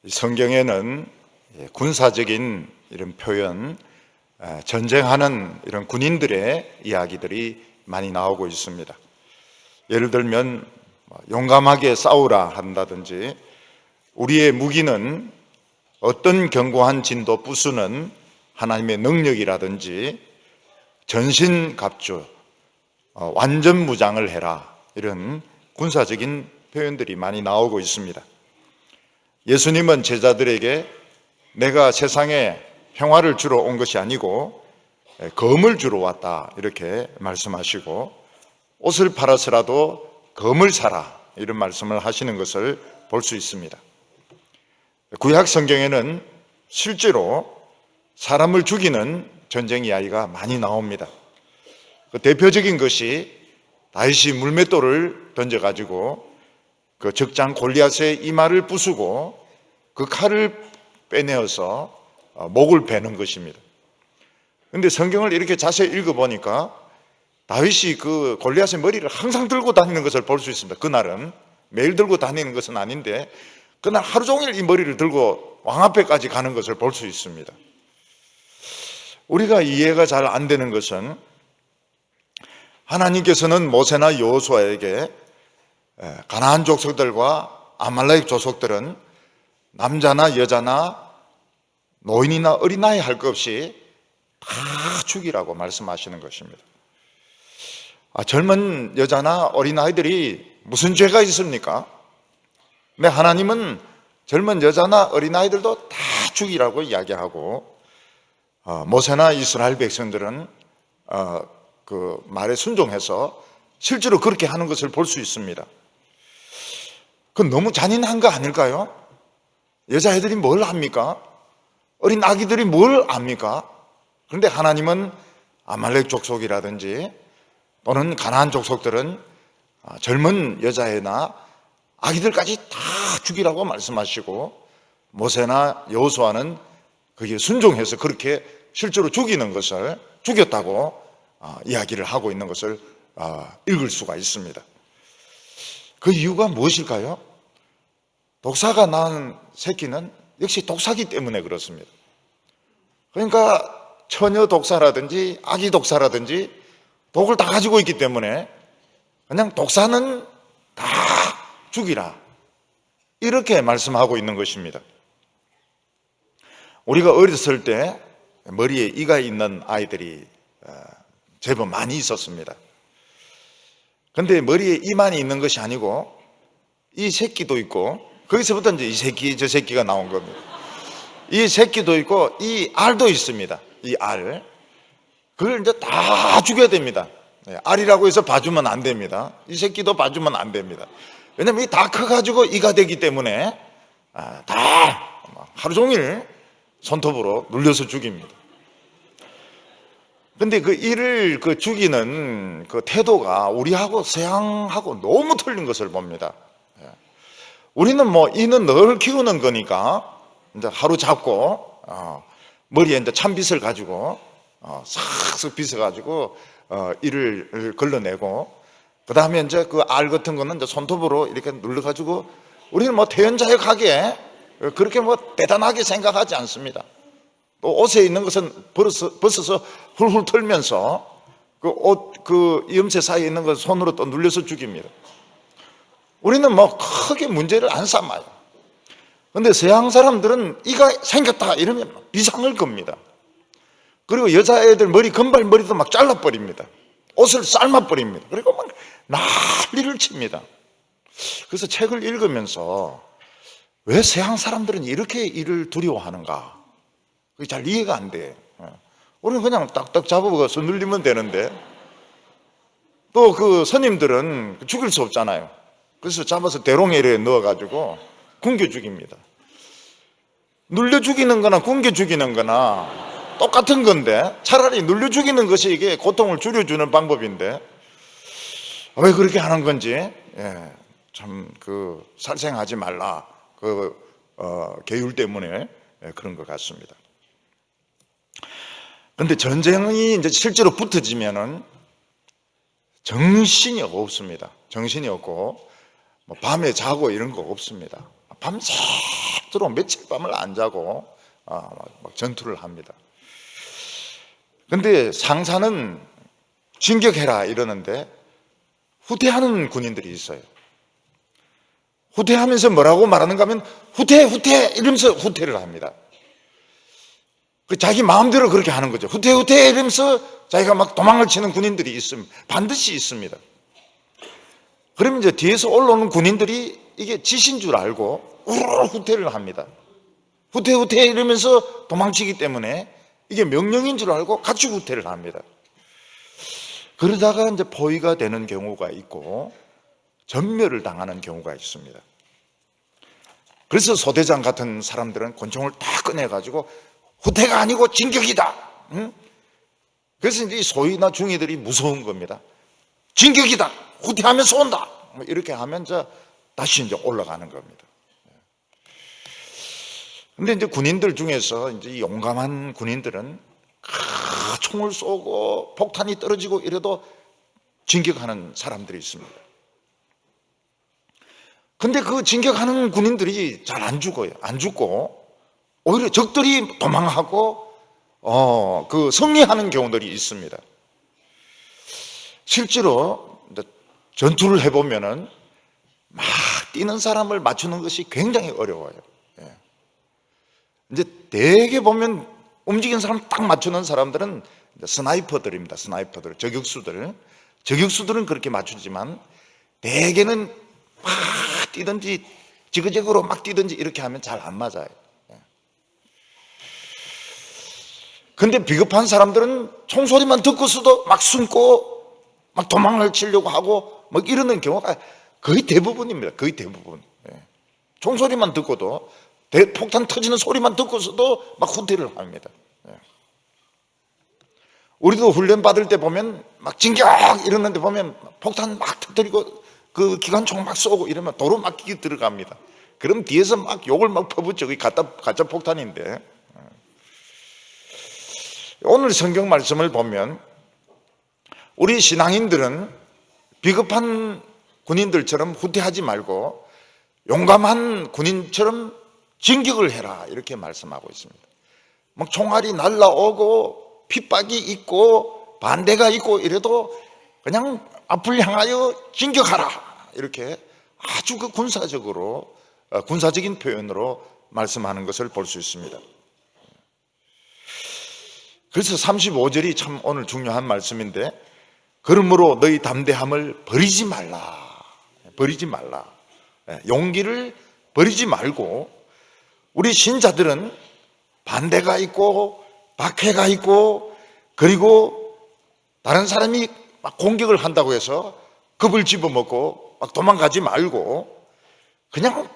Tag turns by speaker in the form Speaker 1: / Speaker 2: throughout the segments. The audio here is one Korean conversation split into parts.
Speaker 1: 성경에는 군사적인 이런 표현, 전쟁하는 이런 군인들의 이야기들이 많이 나오고 있습니다. 예를 들면 용감하게 싸우라 한다든지, 우리의 무기는 어떤 견고한 진도 부수는 하나님의 능력이라든지, 전신갑주, 완전 무장을 해라, 이런 군사적인 표현들이 많이 나오고 있습니다. 예수님은 제자들에게 내가 세상에 평화를 주러 온 것이 아니고 검을 주러 왔다, 이렇게 말씀하시고, 옷을 팔아서라도 검을 사라, 이런 말씀을 하시는 것을 볼 수 있습니다. 구약 성경에는 실제로 사람을 죽이는 전쟁 이야기가 많이 나옵니다. 그 대표적인 것이 다윗이 물맷돌을 던져가지고 그 적장 골리앗의 이마를 부수고 그 칼을 빼내어서 목을 베는 것입니다. 그런데 성경을 이렇게 자세히 읽어보니까 다윗이 그 골리앗의 머리를 항상 들고 다니는 것을 볼 수 있습니다. 그날은 매일 들고 다니는 것은 아닌데 그날 하루 종일 이 머리를 들고 왕 앞에까지 가는 것을 볼 수 있습니다. 우리가 이해가 잘 안 되는 것은, 하나님께서는 모세나 여호수아에게 가나안 족속들과 아말렉 족속들은 남자나 여자나 노인이나 어린아이 할 것 없이 다 죽이라고 말씀하시는 것입니다. 젊은 여자나 어린아이들이 무슨 죄가 있습니까? 근데 하나님은 젊은 여자나 어린아이들도 다 죽이라고 이야기하고, 모세나 이스라엘 백성들은 그 말에 순종해서 실제로 그렇게 하는 것을 볼 수 있습니다. 그건 너무 잔인한 거 아닐까요? 여자애들이 뭘 합니까? 어린 아기들이 뭘 압니까? 그런데 하나님은 아말렉 족속이라든지 또는 가나안 족속들은 젊은 여자애나 아기들까지 다 죽이라고 말씀하시고, 모세나 여호수아는 거기에 순종해서 그렇게 실제로 죽였다고 이야기를 하고 있는 것을 읽을 수가 있습니다. 그 이유가 무엇일까요? 독사가 낳은 새끼는 역시 독사기 때문에 그렇습니다. 그러니까 처녀 독사라든지 아기 독사라든지 독을 다 가지고 있기 때문에 그냥 독사는 다 죽이라, 이렇게 말씀하고 있는 것입니다. 우리가 어렸을 때 머리에 이가 있는 아이들이 제법 많이 있었습니다. 그런데 머리에 이만 있는 것이 아니고 이 새끼도 있고, 거기서부터 이제 이 새끼 저 새끼가 나온 겁니다. 이 새끼도 있고 이 알도 있습니다. 이 알, 그걸 이제 다 죽여야 됩니다. 알이라고 해서 봐주면 안 됩니다. 이 새끼도 봐주면 안 됩니다. 왜냐하면 이 다 커가지고 이가 되기 때문에 다 하루 종일 손톱으로 눌려서 죽입니다. 근데 그 이를 죽이는 그 태도가 우리하고 서양하고 너무 틀린 것을 봅니다. 우리는 이는 늘 키우는 거니까 이제 하루 잡고 머리에 이제 찬빗을 가지고 싹싹 빗어가지고 이를 걸러내고, 그 다음에 이제 그 알 같은 거는 이제 손톱으로 이렇게 눌러가지고, 우리는 태연자역하게 그렇게 대단하게 생각하지 않습니다. 또 옷에 있는 것은 벗어서 훌훌 털면서 그 옷, 그 이음새 사이에 있는 것 손으로 또 눌려서 죽입니다. 우리는 크게 문제를 안 삼아요. 그런데 서양 사람들은 이가 생겼다 이러면 비상을 겁니다. 그리고 여자애들 금발머리도 막 잘라버립니다. 옷을 삶아버립니다. 그리고 막 난리를 칩니다. 그래서 책을 읽으면서 왜 서양 사람들은 이렇게 이를 두려워하는가, 그게 잘 이해가 안 돼. 우리는 그냥 딱딱 잡아서 눌리면 되는데, 또 그 스님들은 죽일 수 없잖아요. 그래서 잡아서 대롱에를 넣어가지고 굶겨 죽입니다. 눌려 죽이는 거나 굶겨 죽이는 거나 똑같은 건데, 차라리 눌려 죽이는 것이 이게 고통을 줄여주는 방법인데 왜 그렇게 하는 건지, 참 살생하지 말라, 계율 때문에 그런 것 같습니다. 그런데 전쟁이 이제 실제로 붙어지면은 정신이 없습니다. 정신이 없고 밤에 자고 이런 거 없습니다. 밤새 서로 며칠 밤을 안 자고 막 전투를 합니다. 근데 상사는 진격해라 이러는데 후퇴하는 군인들이 있어요. 후퇴하면서 뭐라고 말하는가 하면 후퇴 이러면서 후퇴를 합니다. 자기 마음대로 그렇게 하는 거죠. 후퇴 이러면서 자기가 막 도망을 치는 군인들이 있습니다. 반드시 있습니다. 그러면 이제 뒤에서 올라오는 군인들이 이게 지신 줄 알고 우르르 후퇴를 합니다. 후퇴 이러면서 도망치기 때문에 이게 명령인 줄 알고 같이 후퇴를 합니다. 그러다가 이제 포위가 되는 경우가 있고 전멸을 당하는 경우가 있습니다. 그래서 소대장 같은 사람들은 권총을 다 꺼내가지고 후퇴가 아니고 진격이다. 그래서 이제 소위나 중위들이 무서운 겁니다. 진격이다. 후퇴하면 쏜다. 이렇게 하면서 다시 이제 올라가는 겁니다. 근데 이제 군인들 중에서 이제 용감한 군인들은 총을 쏘고 폭탄이 떨어지고 이래도 진격하는 사람들이 있습니다. 근데 그 진격하는 군인들이 잘 안 죽어요. 안 죽고 오히려 적들이 도망하고 그 승리하는 경우들이 있습니다. 실제로 전투를 해보면은 막 뛰는 사람을 맞추는 것이 굉장히 어려워요. 이제 대개 보면 움직이는 사람 딱 맞추는 사람들은 스나이퍼들입니다. 스나이퍼들, 저격수들은 그렇게 맞추지만 대개는 막 뛰든지 지그재그로 막 뛰든지 이렇게 하면 잘 안 맞아요. 근데 비겁한 사람들은 총소리만 듣고서도 막 숨고 막 도망을 치려고 하고 막 이러는 경우가 거의 대부분입니다. 거의 대부분. 총소리만 듣고도 폭탄 터지는 소리만 듣고서도 막 후퇴를 합니다. 우리도 훈련 받을 때 보면 막 진격 이러는데 보면 폭탄 막 터뜨리고 그 기관총 막 쏘고 이러면 도로 막 끼고 들어갑니다. 그럼 뒤에서 막 욕을 막 퍼붓죠. 그게 가짜 폭탄인데. 오늘 성경 말씀을 보면 우리 신앙인들은 비겁한 군인들처럼 후퇴하지 말고 용감한 군인처럼 진격을 해라 이렇게 말씀하고 있습니다. 막 총알이 날라오고 핍박이 있고 반대가 있고 이래도 그냥 앞을 향하여 진격하라 이렇게 아주 그 군사적인 표현으로 말씀하는 것을 볼 수 있습니다. 그래서 35절이 참 오늘 중요한 말씀인데 그러므로 너희 담대함을 버리지 말라. 용기를 버리지 말고 우리 신자들은 반대가 있고 박해가 있고 그리고 다른 사람이 막 공격을 한다고 해서 겁을 집어먹고 막 도망가지 말고 그냥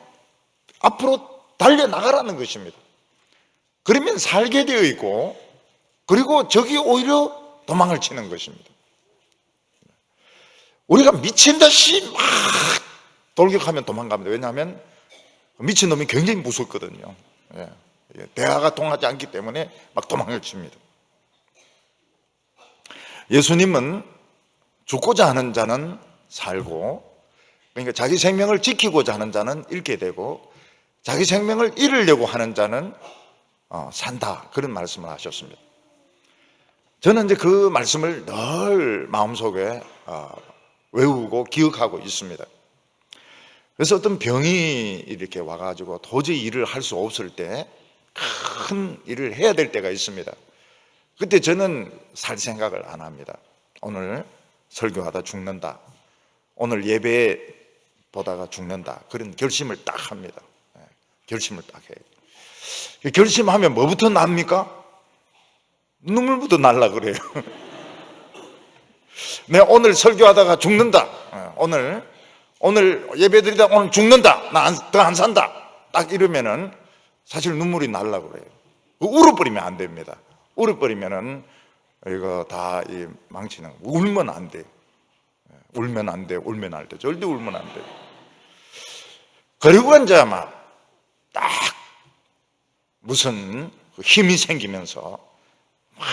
Speaker 1: 앞으로 달려나가라는 것입니다. 그러면 살게 되어 있고 그리고 적이 오히려 도망을 치는 것입니다. 우리가 미친 듯이 막 돌격하면 도망갑니다. 왜냐하면 미친놈이 굉장히 무섭거든요. 대화가 통하지 않기 때문에 막 도망을 칩니다. 예수님은 죽고자 하는 자는 살고 그러니까 자기 생명을 지키고자 하는 자는 잃게 되고 자기 생명을 잃으려고 하는 자는 산다 그런 말씀을 하셨습니다. 저는 이제 그 말씀을 늘 마음속에 외우고 기억하고 있습니다. 그래서 어떤 병이 이렇게 와가지고 도저히 일을 할 수 없을 때 큰 일을 해야 될 때가 있습니다. 그때 저는 살 생각을 안 합니다. 오늘 설교하다 죽는다. 오늘 예배 보다가 죽는다. 그런 결심을 딱 합니다. 결심을 딱 해요. 결심하면 뭐부터 납니까? 눈물부터 날라 그래요. 내가 오늘 설교하다가 죽는다. 오늘 예배드리다 오늘 죽는다. 나 더 안 산다. 딱 이러면은 사실 눈물이 날라 그래요. 울어버리면 안 됩니다. 울어버리면은 이거 다 망치는 거. 울면 안 돼. 울면 안 돼. 울면 안 돼. 절대 울면 안 돼. 그리고 이제 아마 딱 무슨 힘이 생기면서 막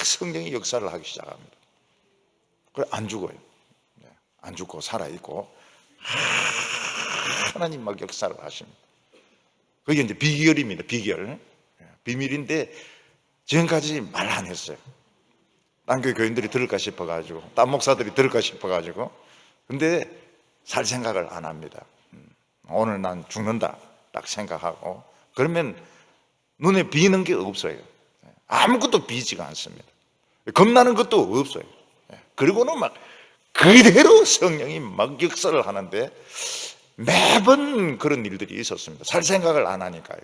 Speaker 1: 성령이 역사를 하기 시작합니다. 그래 안 죽어요. 안 죽고 살아있고 하나님 막 역사를 하십니다. 그게 이제 비결입니다. 비결. 비밀인데 지금까지 말 안 했어요. 딴 교회 교인들이 들을까 싶어가지고, 딴 목사들이 들을까 싶어가지고. 근데 살 생각을 안 합니다. 오늘 난 죽는다 딱 생각하고, 그러면 눈에 비는 게 없어요. 아무것도 비지가 않습니다. 겁나는 것도 없어요. 그리고는 막 그대로 성령이 막 역사를 하는데 매번 그런 일들이 있었습니다. 살 생각을 안 하니까요.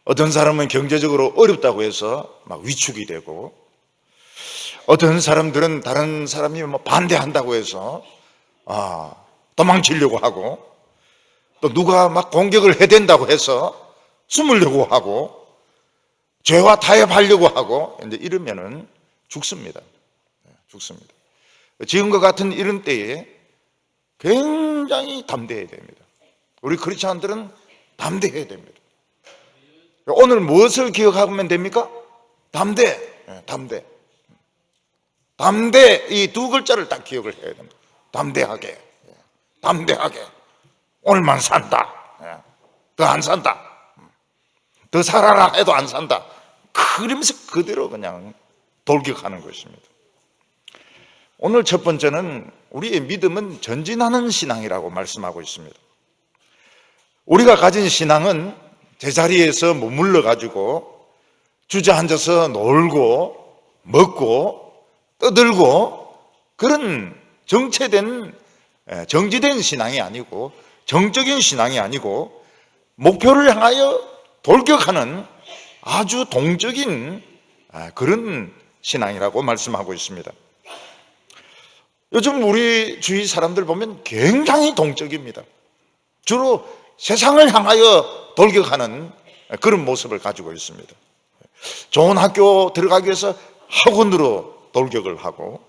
Speaker 1: 어떤 사람은 경제적으로 어렵다고 해서 막 위축이 되고, 어떤 사람들은 다른 사람이 뭐 반대한다고 해서 도망치려고 하고, 또 누가 막 공격을 해댄다고 해서 숨으려고 하고, 죄와 타협하려고 하고, 이제 이러면은 죽습니다. 죽습니다. 지금과 같은 이런 때에 굉장히 담대해야 됩니다. 우리 크리스찬들은 담대해야 됩니다. 오늘 무엇을 기억하면 됩니까? 담대. 담대. 담대, 이 두 글자를 딱 기억을 해야 됩니다. 담대하게. 담대하게. 오늘만 산다. 더 안 산다. 더 살아라 해도 안 산다. 그러면서 그대로 그냥 돌격하는 것입니다. 오늘 첫 번째는 우리의 믿음은 전진하는 신앙이라고 말씀하고 있습니다. 우리가 가진 신앙은 제자리에서 머물러 가지고 주저앉아서 놀고 먹고 떠들고 그런 정체된, 정지된 신앙이 아니고, 정적인 신앙이 아니고, 목표를 향하여 돌격하는 아주 동적인 그런 신앙이라고 말씀하고 있습니다. 요즘 우리 주위 사람들 보면 굉장히 동적입니다. 주로 세상을 향하여 돌격하는 그런 모습을 가지고 있습니다. 좋은 학교 들어가기 위해서 학원으로 돌격을 하고,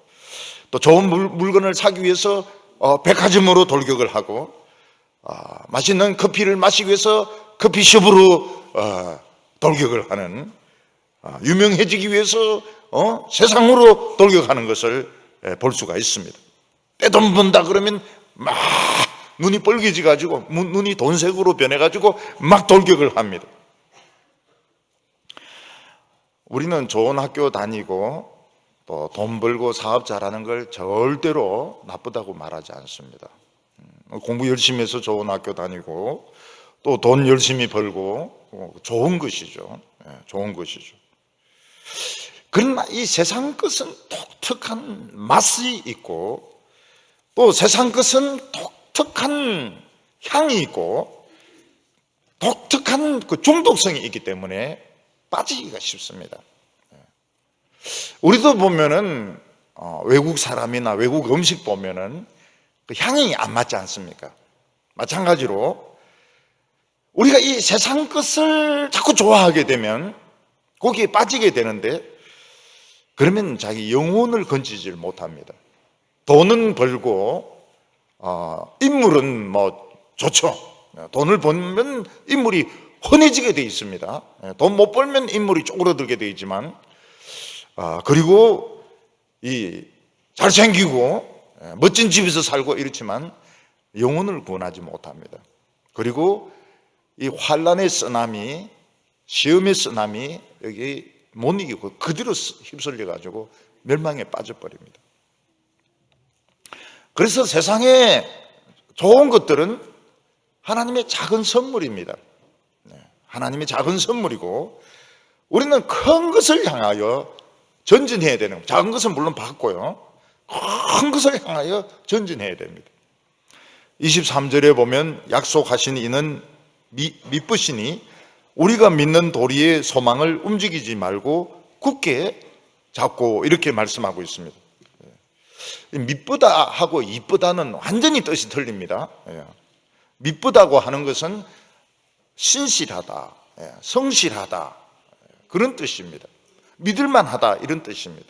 Speaker 1: 또 좋은 물건을 사기 위해서 백화점으로 돌격을 하고, 맛있는 커피를 마시기 위해서 커피숍으로 돌격을 하는, 유명해지기 위해서 세상으로 돌격하는 것을 볼 수가 있습니다. 떼돈 번다 그러면 막 눈이 빨개져 가지고, 눈이 돈색으로 변해 가지고 막 돌격을 합니다. 우리는 좋은 학교 다니고 또 돈 벌고 사업 잘하는 걸 절대로 나쁘다고 말하지 않습니다. 공부 열심히 해서 좋은 학교 다니고 또 돈 열심히 벌고 좋은 것이죠. 좋은 것이죠. 그러나 이 세상 것은 독특한 맛이 있고, 또 세상 것은 독특한 향이 있고, 독특한 그 중독성이 있기 때문에 빠지기가 쉽습니다. 우리도 보면은 외국 사람이나 외국 음식 보면은 그 향이 안 맞지 않습니까? 마찬가지로 우리가 이 세상 것을 자꾸 좋아하게 되면 거기에 빠지게 되는데, 그러면 자기 영혼을 건지질 못합니다. 돈은 벌고 인물은 뭐 좋죠. 돈을 벌면 인물이 흔해지게 돼 있습니다. 돈 못 벌면 인물이 쪼그러들게 돼 있지만, 그리고 이 잘생기고 멋진 집에서 살고 이렇지만 영혼을 구원하지 못합니다. 그리고 이 환란의 쓰나미, 시험의 쓰나미 여기 못 이기고 그대로 휩쓸려 가지고 멸망에 빠져버립니다. 그래서 세상에 좋은 것들은 하나님의 작은 선물입니다. 하나님의 작은 선물이고, 우리는 큰 것을 향하여 전진해야 되는 거예요. 작은 것은 물론 받고요, 큰 것을 향하여 전진해야 됩니다. 23절에 보면 약속하신 이는 믿으시니 우리가 믿는 도리의 소망을 움직이지 말고 굳게 잡고, 이렇게 말씀하고 있습니다. 믿보다 하고 이쁘다는 완전히 뜻이 틀립니다. 믿보다고 하는 것은 신실하다, 성실하다, 그런 뜻입니다. 믿을만하다, 이런 뜻입니다.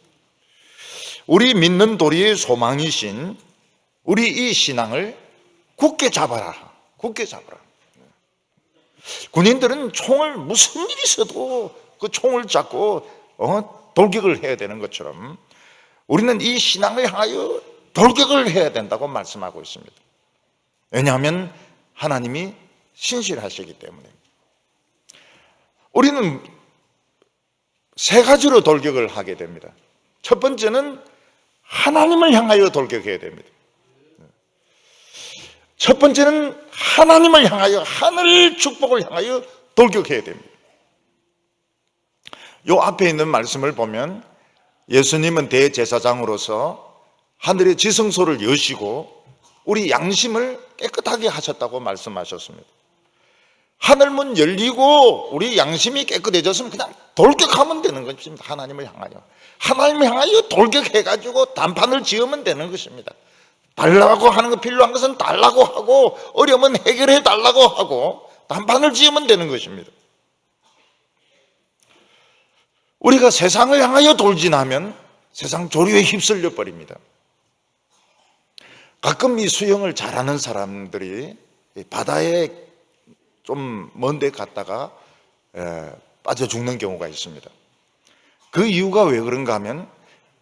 Speaker 1: 우리 믿는 도리의 소망이신 우리 이 신앙을 굳게 잡아라. 굳게 잡아라. 군인들은 총을 무슨 일이 있어도 그 총을 잡고 돌격을 해야 되는 것처럼 우리는 이 신앙을 향하여 돌격을 해야 된다고 말씀하고 있습니다. 왜냐하면 하나님이 신실하시기 때문에. 우리는 세 가지로 돌격을 하게 됩니다. 첫 번째는 하나님을 향하여 돌격해야 됩니다. 첫 번째는 하나님을 향하여, 하늘 축복을 향하여 돌격해야 됩니다. 요 앞에 있는 말씀을 보면 예수님은 대제사장으로서 하늘의 지성소를 여시고 우리 양심을 깨끗하게 하셨다고 말씀하셨습니다. 하늘문 열리고 우리 양심이 깨끗해졌으면 그냥 돌격하면 되는 것입니다. 하나님을 향하여. 하나님을 향하여 돌격해가지고 단판을 지으면 되는 것입니다. 달라고 하는 거, 필요한 것은 달라고 하고, 어려우면 해결해 달라고 하고, 단판을 지으면 되는 것입니다. 우리가 세상을 향하여 돌진하면 세상 조류에 휩쓸려 버립니다. 가끔 이 수영을 잘하는 사람들이 바다에 좀 먼 데 갔다가 빠져 죽는 경우가 있습니다. 그 이유가 왜 그런가 하면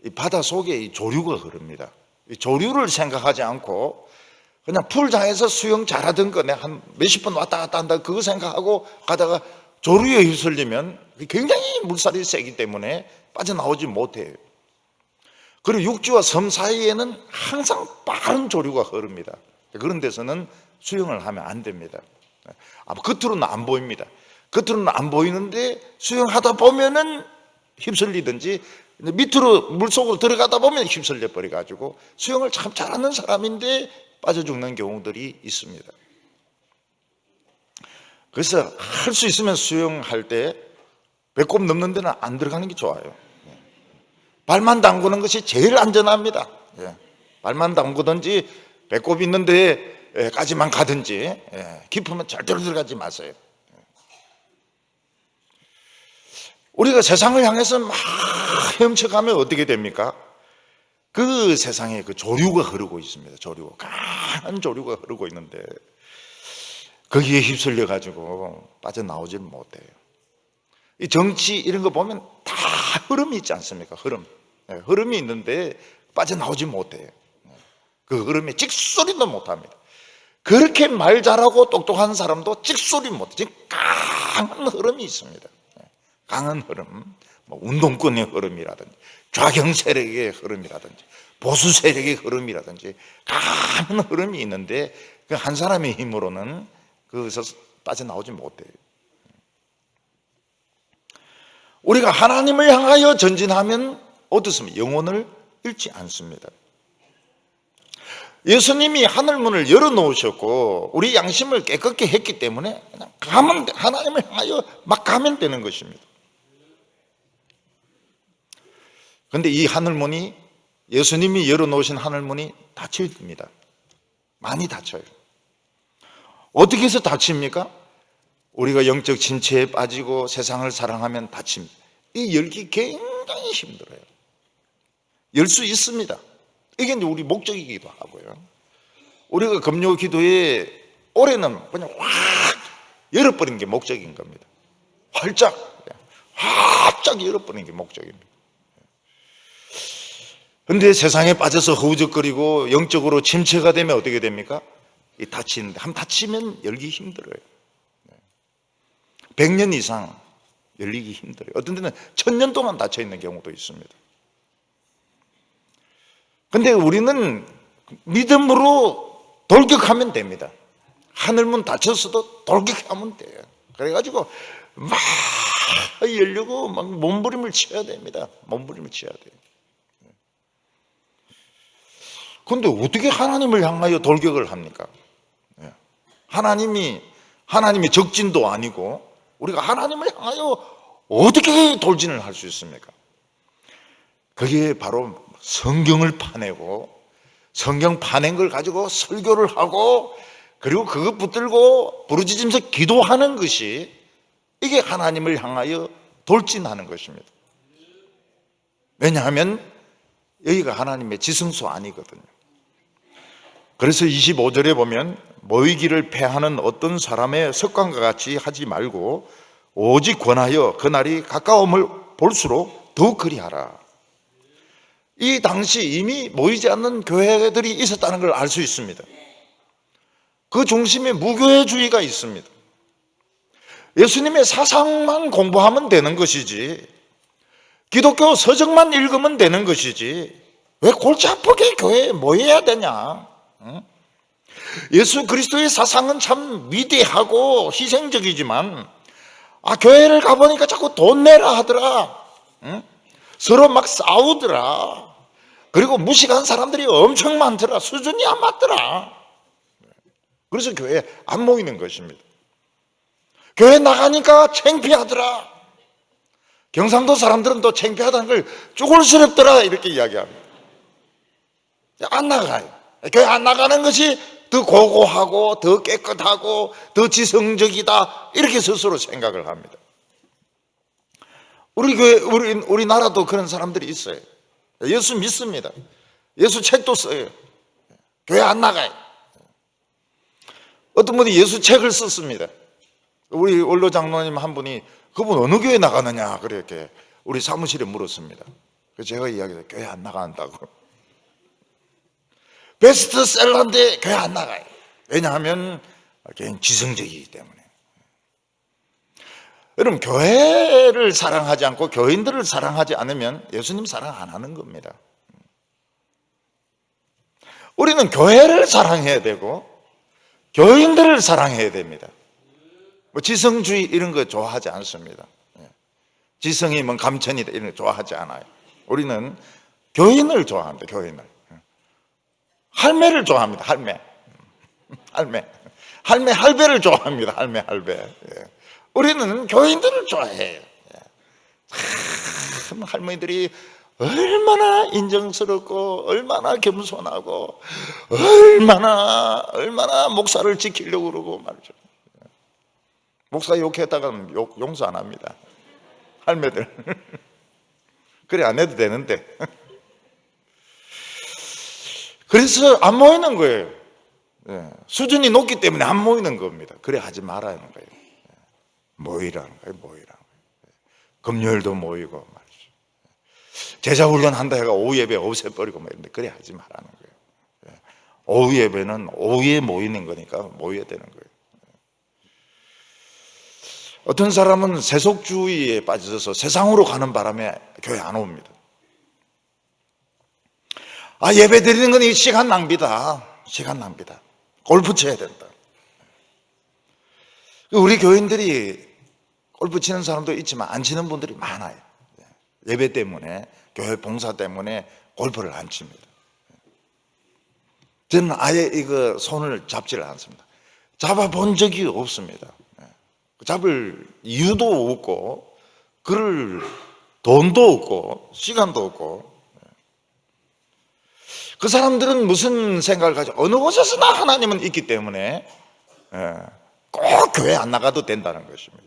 Speaker 1: 이 바다 속에 이 조류가 흐릅니다. 이 조류를 생각하지 않고 그냥 풀장에서 수영 잘하던 거 내가 한 몇십 분 왔다 갔다 한다 그거 생각하고 가다가 조류에 휩쓸리면 굉장히 물살이 세기 때문에 빠져나오지 못해요. 그리고 육지와 섬 사이에는 항상 빠른 조류가 흐릅니다. 그런 데서는 수영을 하면 안 됩니다. 겉으로는 안 보입니다. 겉으로는 안 보이는데 수영하다 보면은 휩쓸리든지 밑으로 물속으로 들어가다 보면 휩쓸려 버려가지고 수영을 참 잘하는 사람인데 빠져 죽는 경우들이 있습니다. 그래서 할 수 있으면 수영할 때 배꼽 넘는 데는 안 들어가는 게 좋아요. 발만 담그는 것이 제일 안전합니다. 발만 담그든지 배꼽 있는 데까지만 가든지 깊으면 절대로 들어가지 마세요. 우리가 세상을 향해서 막 헤엄쳐가면 어떻게 됩니까? 그 세상에 그 조류가 흐르고 있습니다. 조류가, 강한 조류가 흐르고 있는데 거기에 휩쓸려 가지고 빠져나오질 못해요. 이 정치 이런 거 보면 다 흐름이 있지 않습니까? 흐름이 있는데 빠져나오지 못해요. 그 흐름에 찍소리도 못합니다. 그렇게 말 잘하고 똑똑한 사람도 찍소리 못해요. 강한 흐름이 있습니다. 강한 흐름, 운동권의 흐름이라든지 좌경 세력의 흐름이라든지 보수 세력의 흐름이라든지 강한 흐름이 있는데 그 한 사람의 힘으로는 거기서 빠져나오지 못해요. 우리가 하나님을 향하여 전진하면 어떻습니까? 영혼을 잃지 않습니다. 예수님이 하늘문을 열어놓으셨고 우리 양심을 깨끗게 했기 때문에 그냥 가면 하나님을 향하여 막 가면 되는 것입니다. 그런데 이 하늘문이, 예수님이 열어놓으신 하늘문이 닫힙니다. 많이 닫혀요. 어떻게 해서 닫힙니까? 우리가 영적 침체에 빠지고 세상을 사랑하면 닫힙니다. 이 열기 굉장히 힘들어요. 열 수 있습니다. 이게 이제 우리 목적이기도 하고요. 우리가 금요 기도에 올해는 그냥 확 열어버리는 게 목적인 겁니다. 활짝 열어버리는 게 목적입니다. 그런데 세상에 빠져서 허우적거리고 영적으로 침체가 되면 어떻게 됩니까? 이 닫히는데, 한번 닫히면 열기 힘들어요. 100년 이상 열리기 힘들어요. 어떤 데는 1000년 동안 닫혀 있는 경우도 있습니다. 그런데 우리는 믿음으로 돌격하면 됩니다. 하늘문 닫혔어도 돌격하면 돼요. 그래가지고 막 열려고 막 몸부림을 쳐야 됩니다. 몸부림을 쳐야 돼요. 그런데 어떻게 하나님을 향하여 돌격을 합니까? 하나님이 적진도 아니고 우리가 하나님을 향하여 어떻게 돌진을 할 수 있습니까? 그게 바로 성경을 파내고 성경 파낸 걸 가지고 설교를 하고 그리고 그것 붙들고 부르짖으면서 기도하는 것이 이게 하나님을 향하여 돌진하는 것입니다. 왜냐하면 여기가 하나님의 지성소 아니거든요. 그래서 25절에 보면 모이기를 패하는 어떤 사람의 습관과 같이 하지 말고 오직 권하여 그날이 가까움을 볼수록 더욱 그리하라. 이 당시 이미 모이지 않는 교회들이 있었다는 걸 알 수 있습니다. 그 중심에 무교회주의가 있습니다. 예수님의 사상만 공부하면 되는 것이지, 기독교 서적만 읽으면 되는 것이지, 왜 골치 아프게 교회에 모여야 되냐? 응? 예수 그리스도의 사상은 참 위대하고 희생적이지만, 교회를 가보니까 자꾸 돈 내라 하더라. 응? 서로 막 싸우더라. 그리고 무식한 사람들이 엄청 많더라. 수준이 안 맞더라. 그래서 교회에 안 모이는 것입니다. 교회 나가니까 창피하더라. 경상도 사람들은 또 창피하다는 걸 쭈글스럽더라 이렇게 이야기합니다. 안 나가요. 교회 안 나가는 것이 더 고고하고 더 깨끗하고 더 지성적이다 이렇게 스스로 생각을 합니다. 우리 교회, 우리나라도 그런 사람들이 있어요. 예수 믿습니다. 예수 책도 써요. 교회 안 나가요. 어떤 분이 예수 책을 썼습니다. 우리 원로 장로님 한 분이 그분 어느 교회 나가느냐 그렇게 우리 사무실에 물었습니다. 그래서 제가 이야기해서 교회 안 나간다고. 베스트셀러인데 교회 안 나가요. 왜냐하면 개인 지성적이기 때문에. 여러분, 교회를 사랑하지 않고 교인들을 사랑하지 않으면 예수님 사랑 안 하는 겁니다. 우리는 교회를 사랑해야 되고 교인들을 사랑해야 됩니다. 뭐 지성주의 이런 거 좋아하지 않습니다. 지성이 뭐 감천이다 이런 거 좋아하지 않아요. 우리는 교인을 좋아합니다. 교인을. 할매를 좋아합니다. 할배를 좋아합니다. 할배. 우리는 교인들을 좋아해요. 참 할머니들이 얼마나 인정스럽고 얼마나 겸손하고 얼마나 목사를 지키려고 그러고 말이죠. 목사 욕했다가는 용서 안 합니다. 할매들. 그래 안 해도 되는데. 그래서 안 모이는 거예요. 수준이 높기 때문에 안 모이는 겁니다. 그래 하지 말라는 거예요. 모이라는 거예요. 금요일도 모이고 말이죠. 제자훈련 한다 해가 오후 예배 없애버리고 말인데 그래 하지 말라는 거예요. 오후 예배는 오후에 모이는 거니까 모여야 되는 거예요. 어떤 사람은 세속주의에 빠져서 세상으로 가는 바람에 교회 안 옵니다. 예배 드리는 건 시간 낭비다. 골프 쳐야 된다. 우리 교인들이 골프 치는 사람도 있지만 안 치는 분들이 많아요. 예배 때문에, 교회 봉사 때문에 골프를 안 칩니다. 저는 아예 이거 손을 잡지를 않습니다. 잡아본 적이 없습니다. 잡을 이유도 없고, 그럴 돈도 없고, 시간도 없고. 그 사람들은 무슨 생각을 가지고 어느 곳에서나 하나님은 있기 때문에 꼭 교회 안 나가도 된다는 것입니다.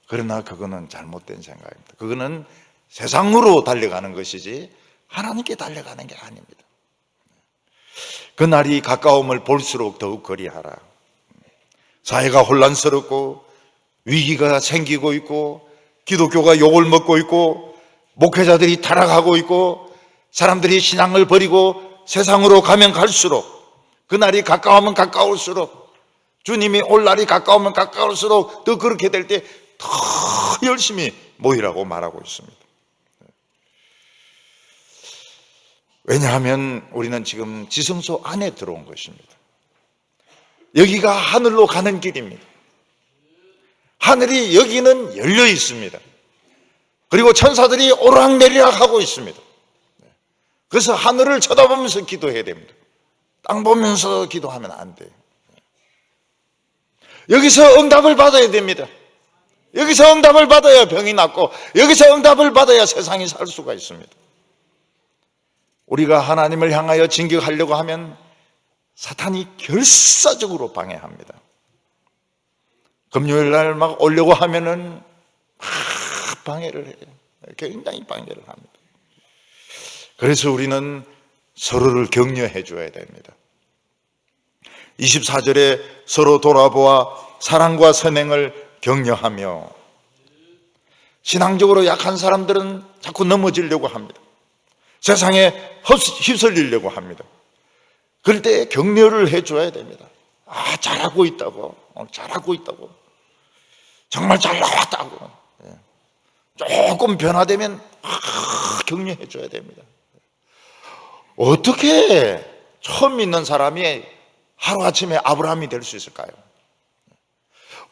Speaker 1: 그러나 그거는 잘못된 생각입니다. 그거는 세상으로 달려가는 것이지 하나님께 달려가는 게 아닙니다. 그날이 가까움을 볼수록 더욱 그리하라. 사회가 혼란스럽고 위기가 생기고 있고 기독교가 욕을 먹고 있고 목회자들이 타락하고 있고 사람들이 신앙을 버리고 세상으로 가면 갈수록, 그날이 가까우면 가까울수록, 주님이 올 날이 가까우면 가까울수록 더 그렇게 될 때 더 열심히 모이라고 말하고 있습니다. 왜냐하면 우리는 지금 지성소 안에 들어온 것입니다. 여기가 하늘로 가는 길입니다. 하늘이 여기는 열려 있습니다. 그리고 천사들이 오락내리락 하고 있습니다. 그래서 하늘을 쳐다보면서 기도해야 됩니다. 땅 보면서 기도하면 안 돼요. 여기서 응답을 받아야 됩니다. 여기서 응답을 받아야 병이 낫고 여기서 응답을 받아야 세상이 살 수가 있습니다. 우리가 하나님을 향하여 진격하려고 하면 사탄이 결사적으로 방해합니다. 금요일 날 막 오려고 하면은 막 방해를 해요. 굉장히 방해를 합니다. 그래서 우리는 서로를 격려해 줘야 됩니다. 24절에 서로 돌아보아 사랑과 선행을 격려하며, 신앙적으로 약한 사람들은 자꾸 넘어지려고 합니다. 세상에 휩쓸리려고 합니다. 그럴 때 격려를 해 줘야 됩니다. 잘하고 있다고, 잘하고 있다고, 정말 잘 나왔다고. 조금 변화되면 격려해 줘야 됩니다. 어떻게 처음 믿는 사람이 하루아침에 아브라함이 될 수 있을까요?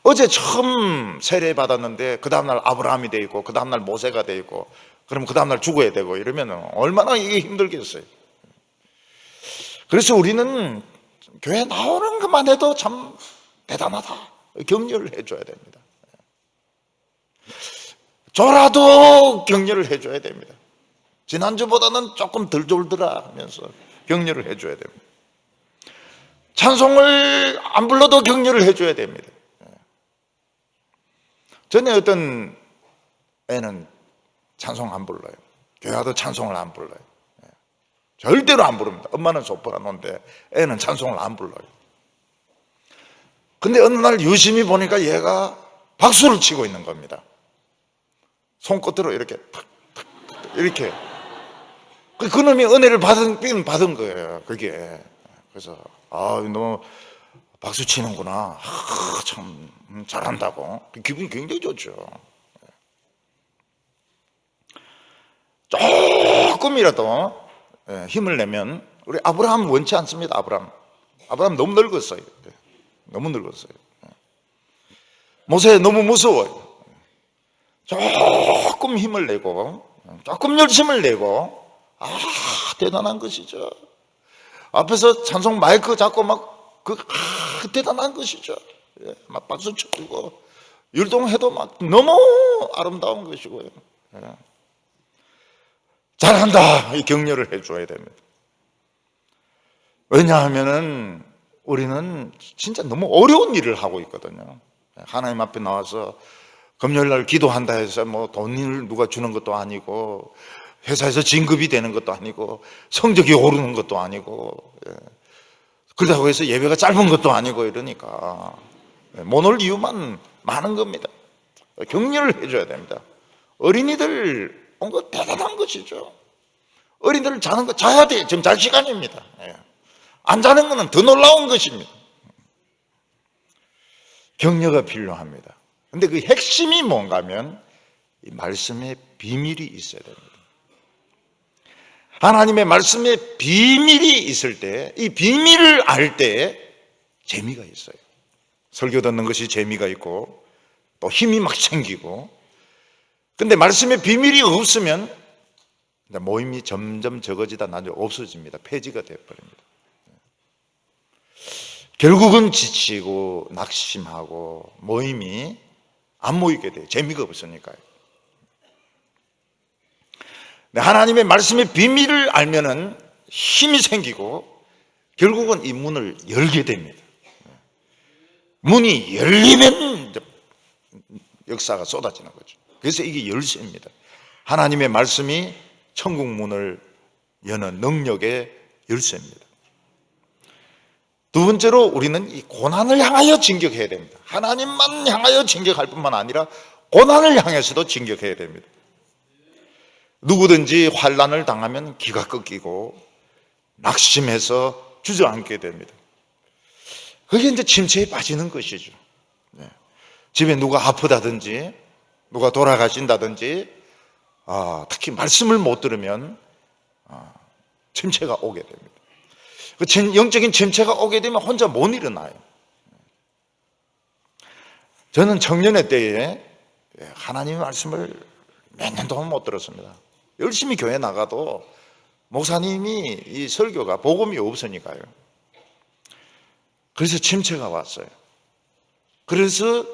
Speaker 1: 어제 처음 세례받았는데 그 다음날 아브라함이 돼 있고 그 다음날 모세가 돼 있고 그럼 그 다음날 죽어야 되고 이러면 얼마나 이게 힘들겠어요. 그래서 우리는 교회 나오는 것만 해도 참 대단하다, 격려를 해줘야 됩니다. 졸아도 격려를 해줘야 됩니다. 지난주보다는 조금 덜 졸더라 하면서 격려를 해줘야 됩니다. 찬송을 안 불러도 격려를 해줘야 됩니다. 전에 어떤 애는 찬송 안 불러요. 교회 와도 찬송을 안 불러요. 절대로 안 부릅니다. 엄마는 소프라노인데 애는 찬송을 안 불러요. 근데 어느 날 유심히 보니까 얘가 박수를 치고 있는 겁니다. 손끝으로 이렇게 탁탁 이렇게. 그놈이 은혜를 받은 거예요, 그게. 그래서 너 박수 치는구나, 참 잘한다고. 기분이 굉장히 좋죠. 조금이라도 힘을 내면, 우리 아브라함 원치 않습니다. 아브라함 너무 늙었어요. 너무 늙었어요. 모세 너무 무서워요. 조금 힘을 내고, 조금 열심을 내고, 대단한 것이죠. 앞에서 찬송 마이크 잡고 대단한 것이죠. 막 박수 치고 율동해도 막 너무 아름다운 것이고요. 잘한다, 이 격려를 해줘야 됩니다. 왜냐하면은 우리는 진짜 너무 어려운 일을 하고 있거든요. 하나님 앞에 나와서 금요일날 기도한다 해서 뭐 돈을 누가 주는 것도 아니고, 회사에서 진급이 되는 것도 아니고, 성적이 오르는 것도 아니고, 그렇다고 해서 예배가 짧은 것도 아니고, 이러니까 못 올 이유만 많은 겁니다. 격려를 해줘야 됩니다. 어린이들 온 거 대단한 것이죠. 어린이들 자는 거 자야 돼. 지금 잘 시간입니다. 안 자는 거는 더 놀라운 것입니다. 격려가 필요합니다. 근데 그 핵심이 뭔가 하면 이 말씀에 비밀이 있어야 됩니다. 하나님의 말씀에 비밀이 있을 때, 이 비밀을 알 때 재미가 있어요. 설교 듣는 것이 재미가 있고 또 힘이 막 생기고. 근데 말씀에 비밀이 없으면 모임이 점점 적어지다 나중에 없어집니다. 폐지가 되어버립니다. 결국은 지치고 낙심하고 모임이 안 모이게 돼요. 재미가 없으니까요. 하나님의 말씀의 비밀을 알면은 힘이 생기고 결국은 이 문을 열게 됩니다. 문이 열리면 역사가 쏟아지는 거죠. 그래서 이게 열쇠입니다. 하나님의 말씀이 천국 문을 여는 능력의 열쇠입니다. 두 번째로 우리는 이 고난을 향하여 진격해야 됩니다. 하나님만 향하여 진격할 뿐만 아니라 고난을 향해서도 진격해야 됩니다. 누구든지 환난을 당하면 기가 꺾이고 낙심해서 주저앉게 됩니다. 그게 이제 침체에 빠지는 것이죠. 집에 누가 아프다든지 누가 돌아가신다든지 특히 말씀을 못 들으면 침체가 오게 됩니다. 그 영적인 침체가 오게 되면 혼자 못 일어나요. 저는 청년의 때에 하나님의 말씀을 몇 년 동안 못 들었습니다. 열심히 교회 나가도 목사님이 이 설교가 복음이 없으니까요. 그래서 침체가 왔어요. 그래서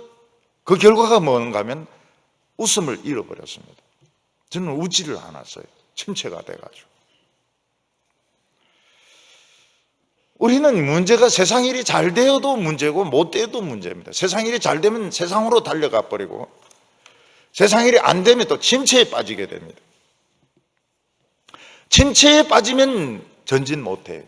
Speaker 1: 그 결과가 뭔가 하면 웃음을 잃어버렸습니다. 저는 웃지를 않았어요. 침체가 돼가지고. 우리는 문제가 세상 일이 잘 되어도 문제고 못 되어도 문제입니다. 세상 일이 잘 되면 세상으로 달려가 버리고 세상 일이 안 되면 또 침체에 빠지게 됩니다. 침체에 빠지면 전진 못해요.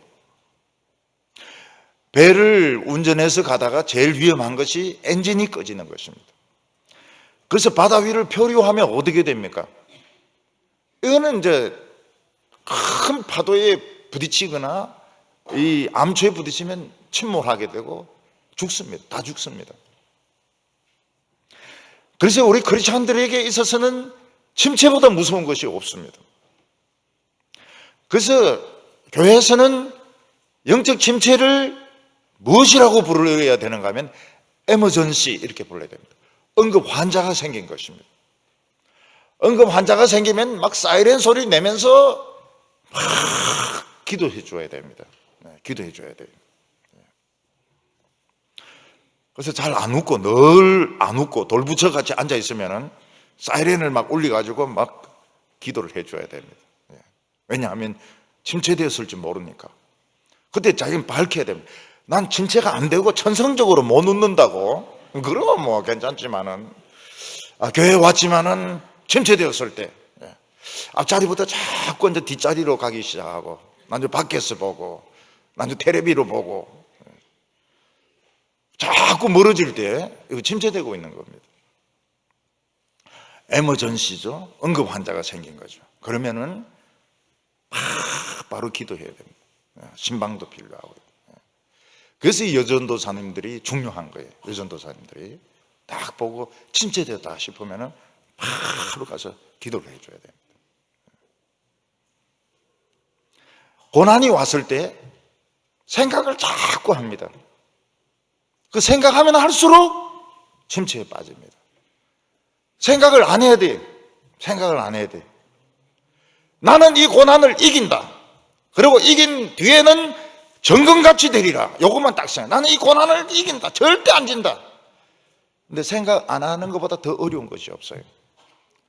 Speaker 1: 배를 운전해서 가다가 제일 위험한 것이 엔진이 꺼지는 것입니다. 그래서 바다 위를漂流하면 어떻게 됩니까? 이거는 이제 큰 파도에 부딪히거나 이 암초에 부딪히면 침몰하게 되고 죽습니다. 다 죽습니다. 그래서 우리 크리스천들에게 있어서는 침체보다 무서운 것이 없습니다. 그래서 교회에서는 영적 침체를 무엇이라고 부르어야 되는가 하면 에머전시 이렇게 불러야 됩니다. 응급 환자가 생긴 것입니다. 응급 환자가 생기면 막 사이렌 소리 내면서 막 기도해 줘야 됩니다. 기도해 줘야 돼요. 그래서 잘 안 웃고 늘 안 웃고 돌부처 같이 앉아 있으면은 사이렌을 막 울려가지고 막 기도를 해줘야 됩니다. 왜냐하면 침체되었을지 모르니까. 그때 자기는 밝혀야 됩니다. 난 침체가 안 되고 천성적으로 못 웃는다고. 그러면 뭐 괜찮지만은 교회에 왔지만은 침체되었을 때 앞자리부터 자꾸 이제 뒷자리로 가기 시작하고 난주 밖에서 보고 난주 텔레비로 보고 자꾸 멀어질 때 이거 침체되고 있는 겁니다. 에머전시죠. 응급 환자가 생긴 거죠. 그러면은 바로 기도해야 됩니다. 신방도 필요하고요. 그래서 이 여전도사님들이 중요한 거예요. 여전도사님들이 딱 보고 침체되었다 싶으면은 바로 가서 기도를 해줘야 됩니다. 고난이 왔을 때 생각을 자꾸 합니다. 그 생각하면 할수록 침체에 빠집니다. 생각을 안 해야 돼. 생각을 안 해야 돼. 나는 이 고난을 이긴다. 그리고 이긴 뒤에는 정금같이 되리라. 요것만 딱 생각. 나는 이 고난을 이긴다. 절대 안 진다. 근데 생각 안 하는 것보다 더 어려운 것이 없어요.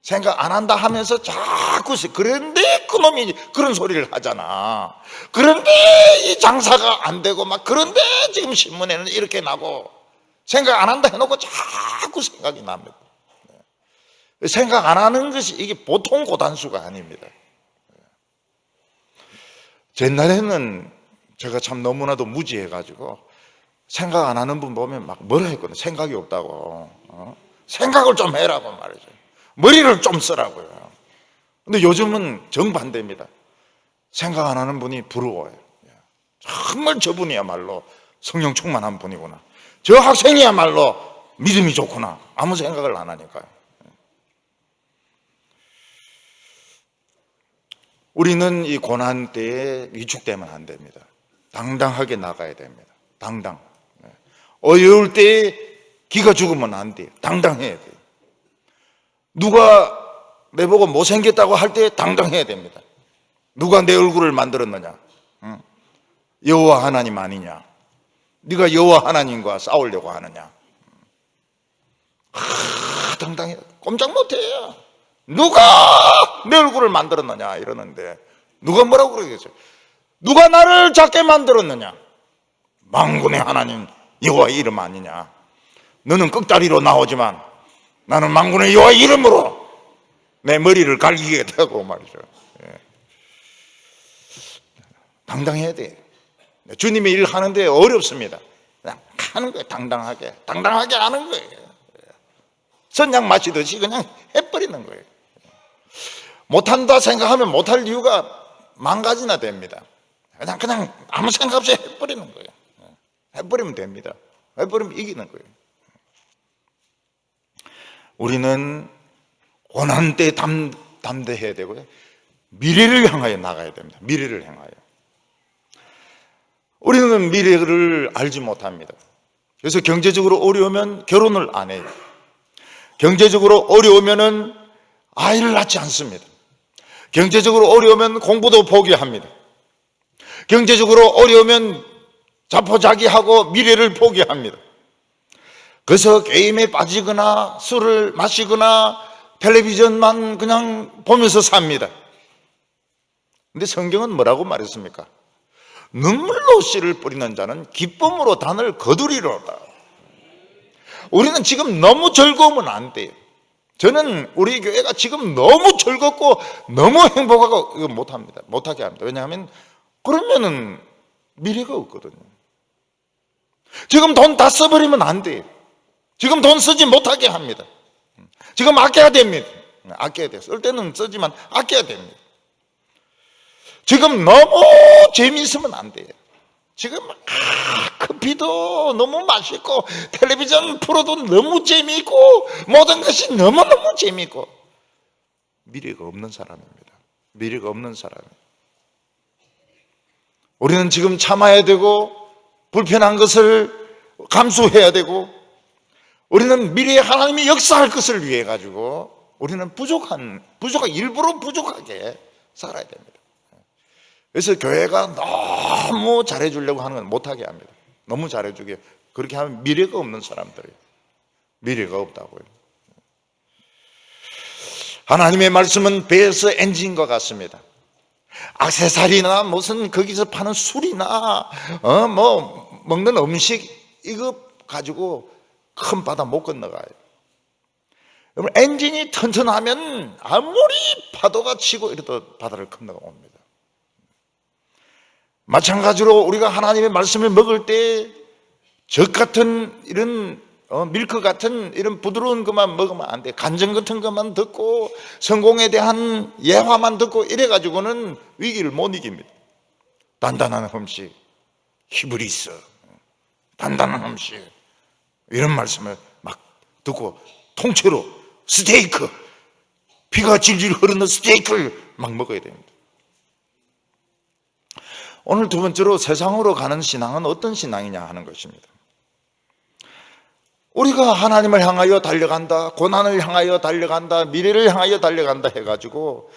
Speaker 1: 생각 안 한다 하면서 자꾸 그런데 그놈이 그런 소리를 하잖아. 그런데 이 장사가 안 되고 막 그런데 지금 신문에는 이렇게 나고 생각 안 한다 해놓고 자꾸 생각이 납니다. 생각 안 하는 것이 이게 보통 고단수가 아닙니다. 옛날에는 제가 참 너무나도 무지해가지고 생각 안 하는 분 보면 막 뭐라 했거든요. 생각이 없다고. 생각을 좀 해라고 말이죠. 머리를 좀 쓰라고요. 근데 요즘은 정반대입니다. 생각 안 하는 분이 부러워요. 정말 저분이야말로 성령 충만한 분이구나. 저 학생이야말로 믿음이 좋구나. 아무 생각을 안 하니까요. 우리는 이 고난 때에 위축되면 안 됩니다. 당당하게 나가야 됩니다. 당당. 어려울 때 기가 죽으면 안 돼요. 당당해야 돼요. 누가 내보고 못생겼다고 할 때 당당해야 됩니다. 누가 내 얼굴을 만들었느냐? 여호와 하나님 아니냐? 네가 여호와 하나님과 싸우려고 하느냐? 당당해. 꼼짝 못해요. 누가 내 얼굴을 만들었느냐 이러는데 누가 뭐라고 그러겠어요? 누가 나를 작게 만들었느냐? 만군의 하나님 여호와 이름 아니냐? 너는 끝다리로 나오지만 나는 만군의 여호와 이름으로 내 머리를 갈기겠다고 말이죠. 당당해야 돼. 주님의 일 하는데 어렵습니다. 그냥 하는 거예요. 당당하게 하는 거예요. 선약 마시듯이 그냥 해버리는 거예요. 못한다 생각하면 못할 이유가 만 가지나 됩니다. 그냥 아무 생각 없이 해버리는 거예요. 해버리면 됩니다. 해버리면 이기는 거예요. 우리는 고난 때 담대해야 되고요. 미래를 향하여 나가야 됩니다. 미래를 향하여. 우리는 미래를 알지 못합니다. 그래서 경제적으로 어려우면 결혼을 안 해요. 경제적으로 어려우면은 아이를 낳지 않습니다. 경제적으로 어려우면 공부도 포기합니다. 경제적으로 어려우면 자포자기하고 미래를 포기합니다. 그래서 게임에 빠지거나 술을 마시거나 텔레비전만 그냥 보면서 삽니다. 근데 성경은 뭐라고 말했습니까? 눈물로 씨를 뿌리는 자는 기쁨으로 단을 거두리로다. 우리는 지금 너무 즐거우면 안 돼요. 저는 우리 교회가 지금 너무 즐겁고 너무 행복하고 이거 못합니다. 못하게 합니다. 왜냐하면 그러면은 미래가 없거든요. 지금 돈 다 써버리면 안 돼요. 지금 돈 쓰지 못하게 합니다. 지금 아껴야 됩니다. 아껴야 돼요. 쓸 때는 쓰지만 아껴야 됩니다. 지금 너무 재미있으면 안 돼요. 지금 커피도 너무 맛있고 텔레비전 프로도 너무 재미있고 모든 것이 너무너무 재미있고 미래가 없는 사람입니다. 미래가 없는 사람이에요. 우리는 지금 참아야 되고 불편한 것을 감수해야 되고 우리는 미래에 하나님이 역사할 것을 위해 가지고 우리는 일부러 부족하게 살아야 됩니다. 그래서 교회가 너무 잘해주려고 하는 건 못하게 합니다. 너무 잘해주게. 그렇게 하면 미래가 없는 사람들이에요. 미래가 없다고요. 하나님의 말씀은 배에서 엔진과 같습니다. 액세서리나 무슨 거기서 파는 술이나 뭐 먹는 음식 이거 가지고 큰 바다 못 건너가요. 여러분 엔진이 튼튼하면 아무리 파도가 치고 이래도 바다를 건너옵니다. 마찬가지로 우리가 하나님의 말씀을 먹을 때 젖 같은 이런 밀크 같은 이런 부드러운 것만 먹으면 안 돼. 간증 같은 것만 듣고 성공에 대한 예화만 듣고 이래가지고는 위기를 못 이깁니다. 단단한 음식, 히브리스, 단단한 음식 이런 말씀을 막 듣고 통째로 스테이크, 피가 질질 흐르는 스테이크를 막 먹어야 됩니다. 오늘 두 번째로 세상으로 가는 신앙은 어떤 신앙이냐 하는 것입니다. 우리가 하나님을 향하여 달려간다, 고난을 향하여 달려간다, 미래를 향하여 달려간다 해가지고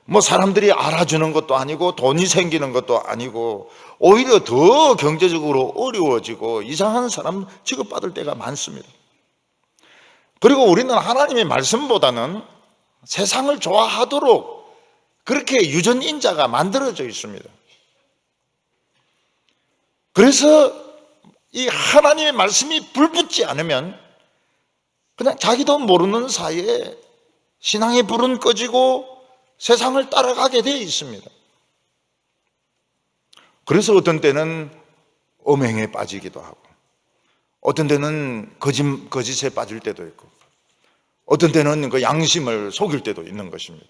Speaker 1: 뭐 사람들이 알아주는 것도 아니고 돈이 생기는 것도 아니고 오히려 더 경제적으로 어려워지고 이상한 사람 취급받을 때가 많습니다. 그리고 우리는 하나님의 말씀보다는 세상을 좋아하도록 그렇게 유전인자가 만들어져 있습니다. 그래서 이 하나님의 말씀이 불붙지 않으면 그냥 자기도 모르는 사이에 신앙의 불은 꺼지고 세상을 따라가게 되어 있습니다. 그래서 어떤 때는 음행에 빠지기도 하고 어떤 때는 거짓에 빠질 때도 있고 어떤 때는 그 양심을 속일 때도 있는 것입니다.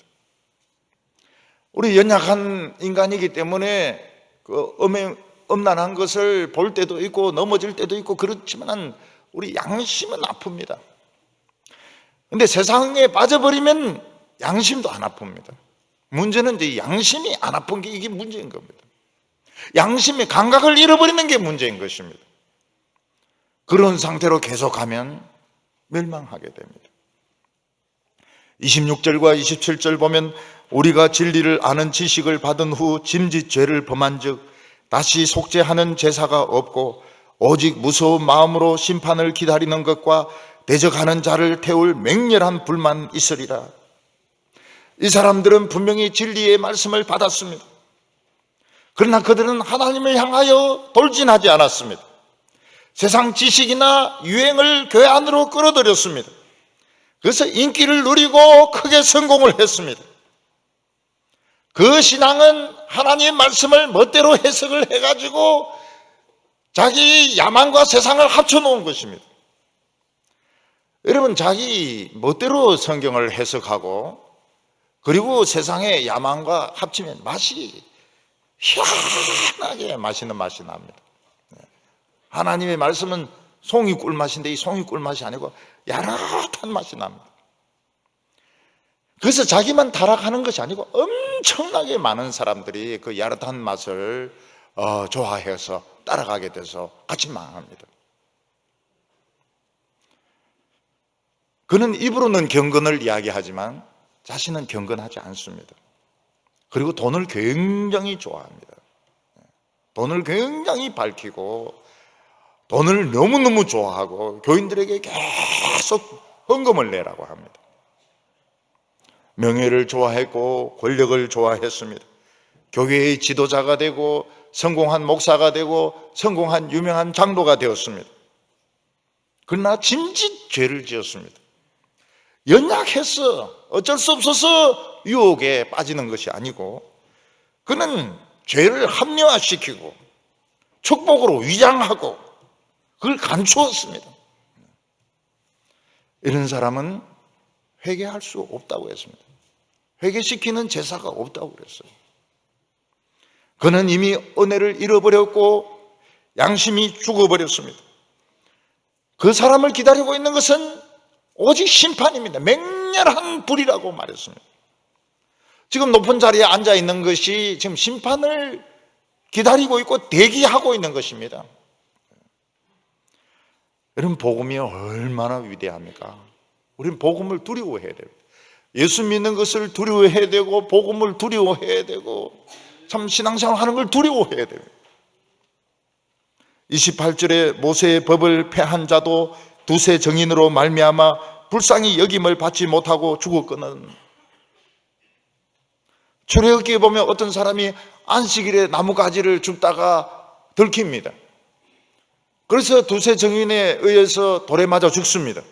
Speaker 1: 우리 연약한 인간이기 때문에 그 음란한 것을 볼 때도 있고 넘어질 때도 있고 그렇지만 우리 양심은 아픕니다. 근데 세상에 빠져버리면 양심도 안 아픕니다. 문제는 이제 양심이 안 아픈 게 이게 문제인 겁니다. 양심의 감각을 잃어버리는 게 문제인 것입니다. 그런 상태로 계속하면 멸망하게 됩니다. 26절과 27절 보면 우리가 진리를 아는 지식을 받은 후 짐짓 죄를 범한 즉 다시 속죄하는 제사가 없고 오직 무서운 마음으로 심판을 기다리는 것과 대적하는 자를 태울 맹렬한 불만 있으리라. 이 사람들은 분명히 진리의 말씀을 받았습니다. 그러나 그들은 하나님을 향하여 돌진하지 않았습니다. 세상 지식이나 유행을 교회 안으로 끌어들였습니다. 그래서 인기를 누리고 크게 성공을 했습니다. 그 신앙은 하나님의 말씀을 멋대로 해석을 해가지고 자기 야망과 세상을 합쳐놓은 것입니다. 여러분 자기 멋대로 성경을 해석하고 그리고 세상의 야망과 합치면 맛이 희한하게 맛있는 맛이 납니다. 하나님의 말씀은 송이 꿀맛인데 이 송이 꿀맛이 아니고 야릇한 맛이 납니다. 그래서 자기만 타락하는 것이 아니고 엄청나게 많은 사람들이 그 야릇한 맛을 좋아해서 따라가게 돼서 같이 망합니다. 그는 입으로는 경건을 이야기하지만 자신은 경건하지 않습니다. 그리고 돈을 굉장히 좋아합니다. 돈을 굉장히 밝히고 돈을 너무너무 좋아하고 교인들에게 계속 헌금을 내라고 합니다. 명예를 좋아했고 권력을 좋아했습니다. 교회의 지도자가 되고 성공한 목사가 되고 성공한 유명한 장로가 되었습니다. 그러나 짐짓 죄를 지었습니다. 연약해서 어쩔 수 없어서 유혹에 빠지는 것이 아니고 그는 죄를 합리화시키고 축복으로 위장하고 그걸 감추었습니다. 이런 사람은 회개할 수 없다고 했습니다. 회개시키는 제사가 없다고 그랬어요. 그는 이미 은혜를 잃어버렸고 양심이 죽어버렸습니다. 그 사람을 기다리고 있는 것은 오직 심판입니다. 맹렬한 불이라고 말했습니다. 지금 높은 자리에 앉아 있는 것이 지금 심판을 기다리고 있고 대기하고 있는 것입니다. 여러분, 복음이 얼마나 위대합니까? 우리는 복음을 두려워해야 돼요. 예수 믿는 것을 두려워해야 되고, 복음을 두려워해야 되고, 참 신앙생활 하는 걸 두려워해야 돼요. 28절에 모세의 법을 폐한 자도 두세 정인으로 말미암아 불쌍히 여김을 받지 못하고 죽었거든. 출애굽기에 보면 어떤 사람이 안식일에 나무가지를 줍다가 들킵니다. 그래서 두세 정인에 의해서 돌에 맞아 죽습니다.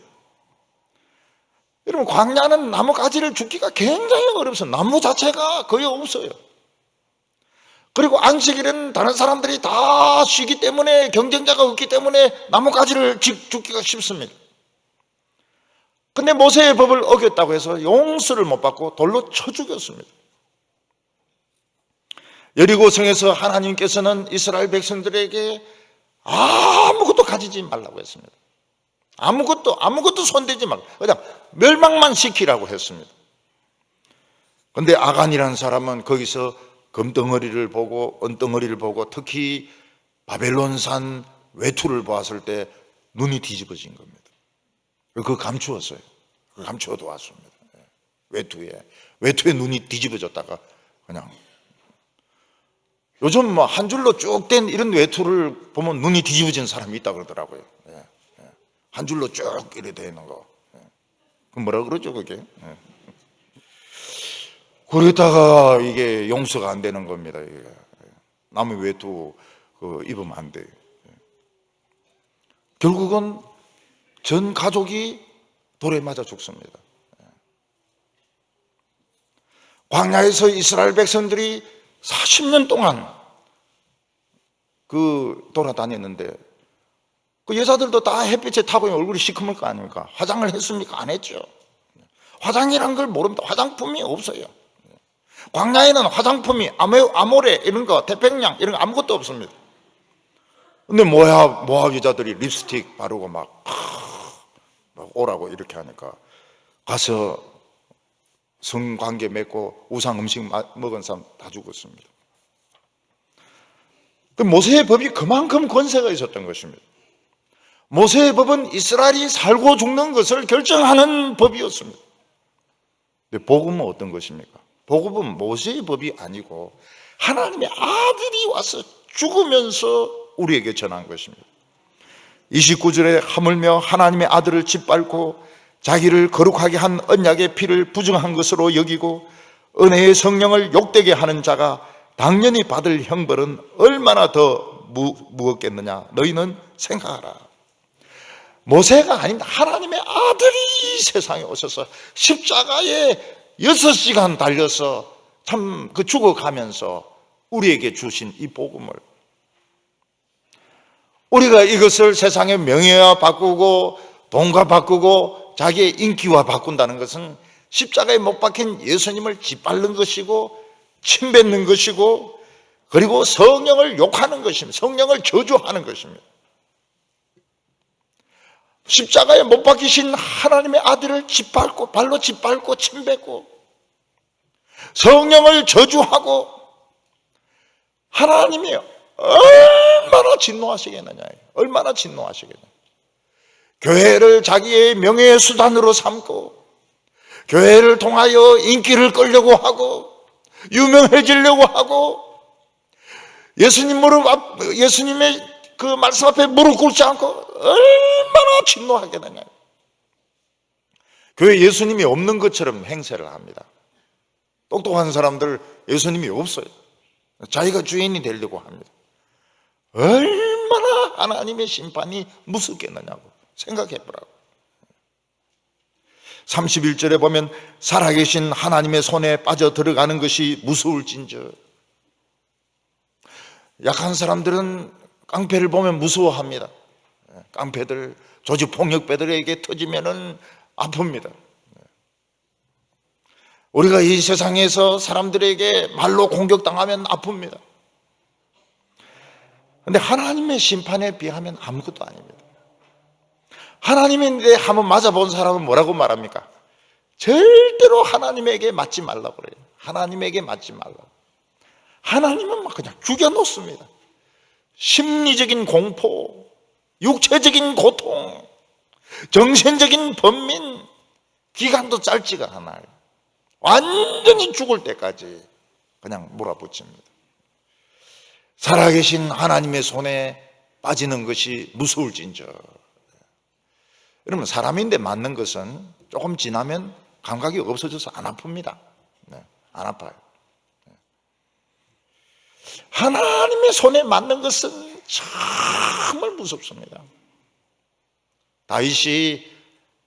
Speaker 1: 여러분, 광야는 나무가지를 줍기가 굉장히 어렵습니다. 나무 자체가 거의 없어요. 그리고 안식일에는 다른 사람들이 다 쉬기 때문에, 경쟁자가 없기 때문에 나무가지를 줍기가 쉽습니다. 근데 모세의 법을 어겼다고 해서 용서를 못 받고 돌로 쳐 죽였습니다. 여리고성에서 하나님께서는 이스라엘 백성들에게 아무것도 가지지 말라고 했습니다. 아무것도 손대지 말고 그냥 멸망만 시키라고 했습니다. 그런데 아간이라는 사람은 거기서 금덩어리를 보고 은덩어리를 보고 특히 바벨론산 외투를 보았을 때 눈이 뒤집어진 겁니다. 그거 감추었어요. 그거 감추어도 왔습니다. 외투에 눈이 뒤집어졌다가 그냥, 요즘 뭐 한 줄로 쭉 된 이런 외투를 보면 눈이 뒤집어진 사람이 있다고 그러더라고요. 한 줄로 쭉 이렇게 되어 있는 거. 그 뭐라 그러죠, 그게? 그러다가 이게 용서가 안 되는 겁니다. 이게. 남의 외투 입으면 안 돼요. 결국은 전 가족이 돌에 맞아 죽습니다. 광야에서 이스라엘 백성들이 40년 동안 돌아다녔는데, 그 여자들도 다 햇빛에 타고 얼굴이 시커멀 거 아닙니까? 화장을 했습니까? 안 했죠. 화장이란 걸 모릅니다. 화장품이 없어요. 광야에는 화장품이 아모레 이런 거, 태평양 이런 거 아무것도 없습니다. 근데 모압 여자들이 립스틱 바르고 막 오라고 이렇게 하니까 가서 성관계 맺고 우상 음식 먹은 사람 다 죽었습니다. 그 모세의 법이 그만큼 권세가 있었던 것입니다. 모세의 법은 이스라엘이 살고 죽는 것을 결정하는 법이었습니다. 근데 복음은 어떤 것입니까? 복음은 모세의 법이 아니고 하나님의 아들이 와서 죽으면서 우리에게 전한 것입니다. 29절에 하물며 하나님의 아들을 짓밟고 자기를 거룩하게 한 언약의 피를 부정한 것으로 여기고 은혜의 성령을 욕되게 하는 자가 당연히 받을 형벌은 얼마나 더 무겁겠느냐, 너희는 생각하라. 모세가 아닙니다. 하나님의 아들이 세상에 오셔서 십자가에 6시간 달려서 참 죽어가면서 우리에게 주신 이 복음을, 우리가 이것을 세상의 명예와 바꾸고 돈과 바꾸고 자기의 인기와 바꾼다는 것은 십자가에 못 박힌 예수님을 짓밟는 것이고 침뱉는 것이고, 그리고 성령을 욕하는 것입니다. 성령을 저주하는 것입니다. 십자가에 못 박히신 하나님의 아들을 짓밟고, 발로 짓밟고 침뱉고 성령을 저주하고, 하나님이 얼마나 진노하시겠느냐, 얼마나 진노하시겠느냐. 교회를 자기의 명예의 수단으로 삼고 교회를 통하여 인기를 끌려고 하고 유명해지려고 하고 예수님의 그 말씀 앞에 무릎 꿇지 않고 얼마나 진노하겠느냐. 교회 예수님이 없는 것처럼 행세를 합니다. 똑똑한 사람들 예수님이 없어요. 자기가 주인이 되려고 합니다. 얼마나 하나님의 심판이 무섭겠느냐고 생각해보라고. 31절에 보면 살아계신 하나님의 손에 빠져 들어가는 것이 무서울진저. 약한 사람들은 깡패를 보면 무서워합니다. 깡패들, 조직폭력배들에게 터지면은 아픕니다. 우리가 이 세상에서 사람들에게 말로 공격당하면 아픕니다. 근데 하나님의 심판에 비하면 아무것도 아닙니다. 하나님인데 한번 맞아본 사람은 뭐라고 말합니까? 절대로 하나님에게 맞지 말라고 그래요. 하나님에게 맞지 말라고. 하나님은 막 그냥 죽여놓습니다. 심리적인 공포, 육체적인 고통, 정신적인 번민, 기간도 짧지가 않아요. 완전히 죽을 때까지 그냥 몰아붙입니다. 살아계신 하나님의 손에 빠지는 것이 무서울진저. 여러분, 사람인데 맞는 것은 조금 지나면 감각이 없어져서 안 아픕니다. 안 아파요. 하나님의 손에 맞는 것은 정말 무섭습니다. 다윗이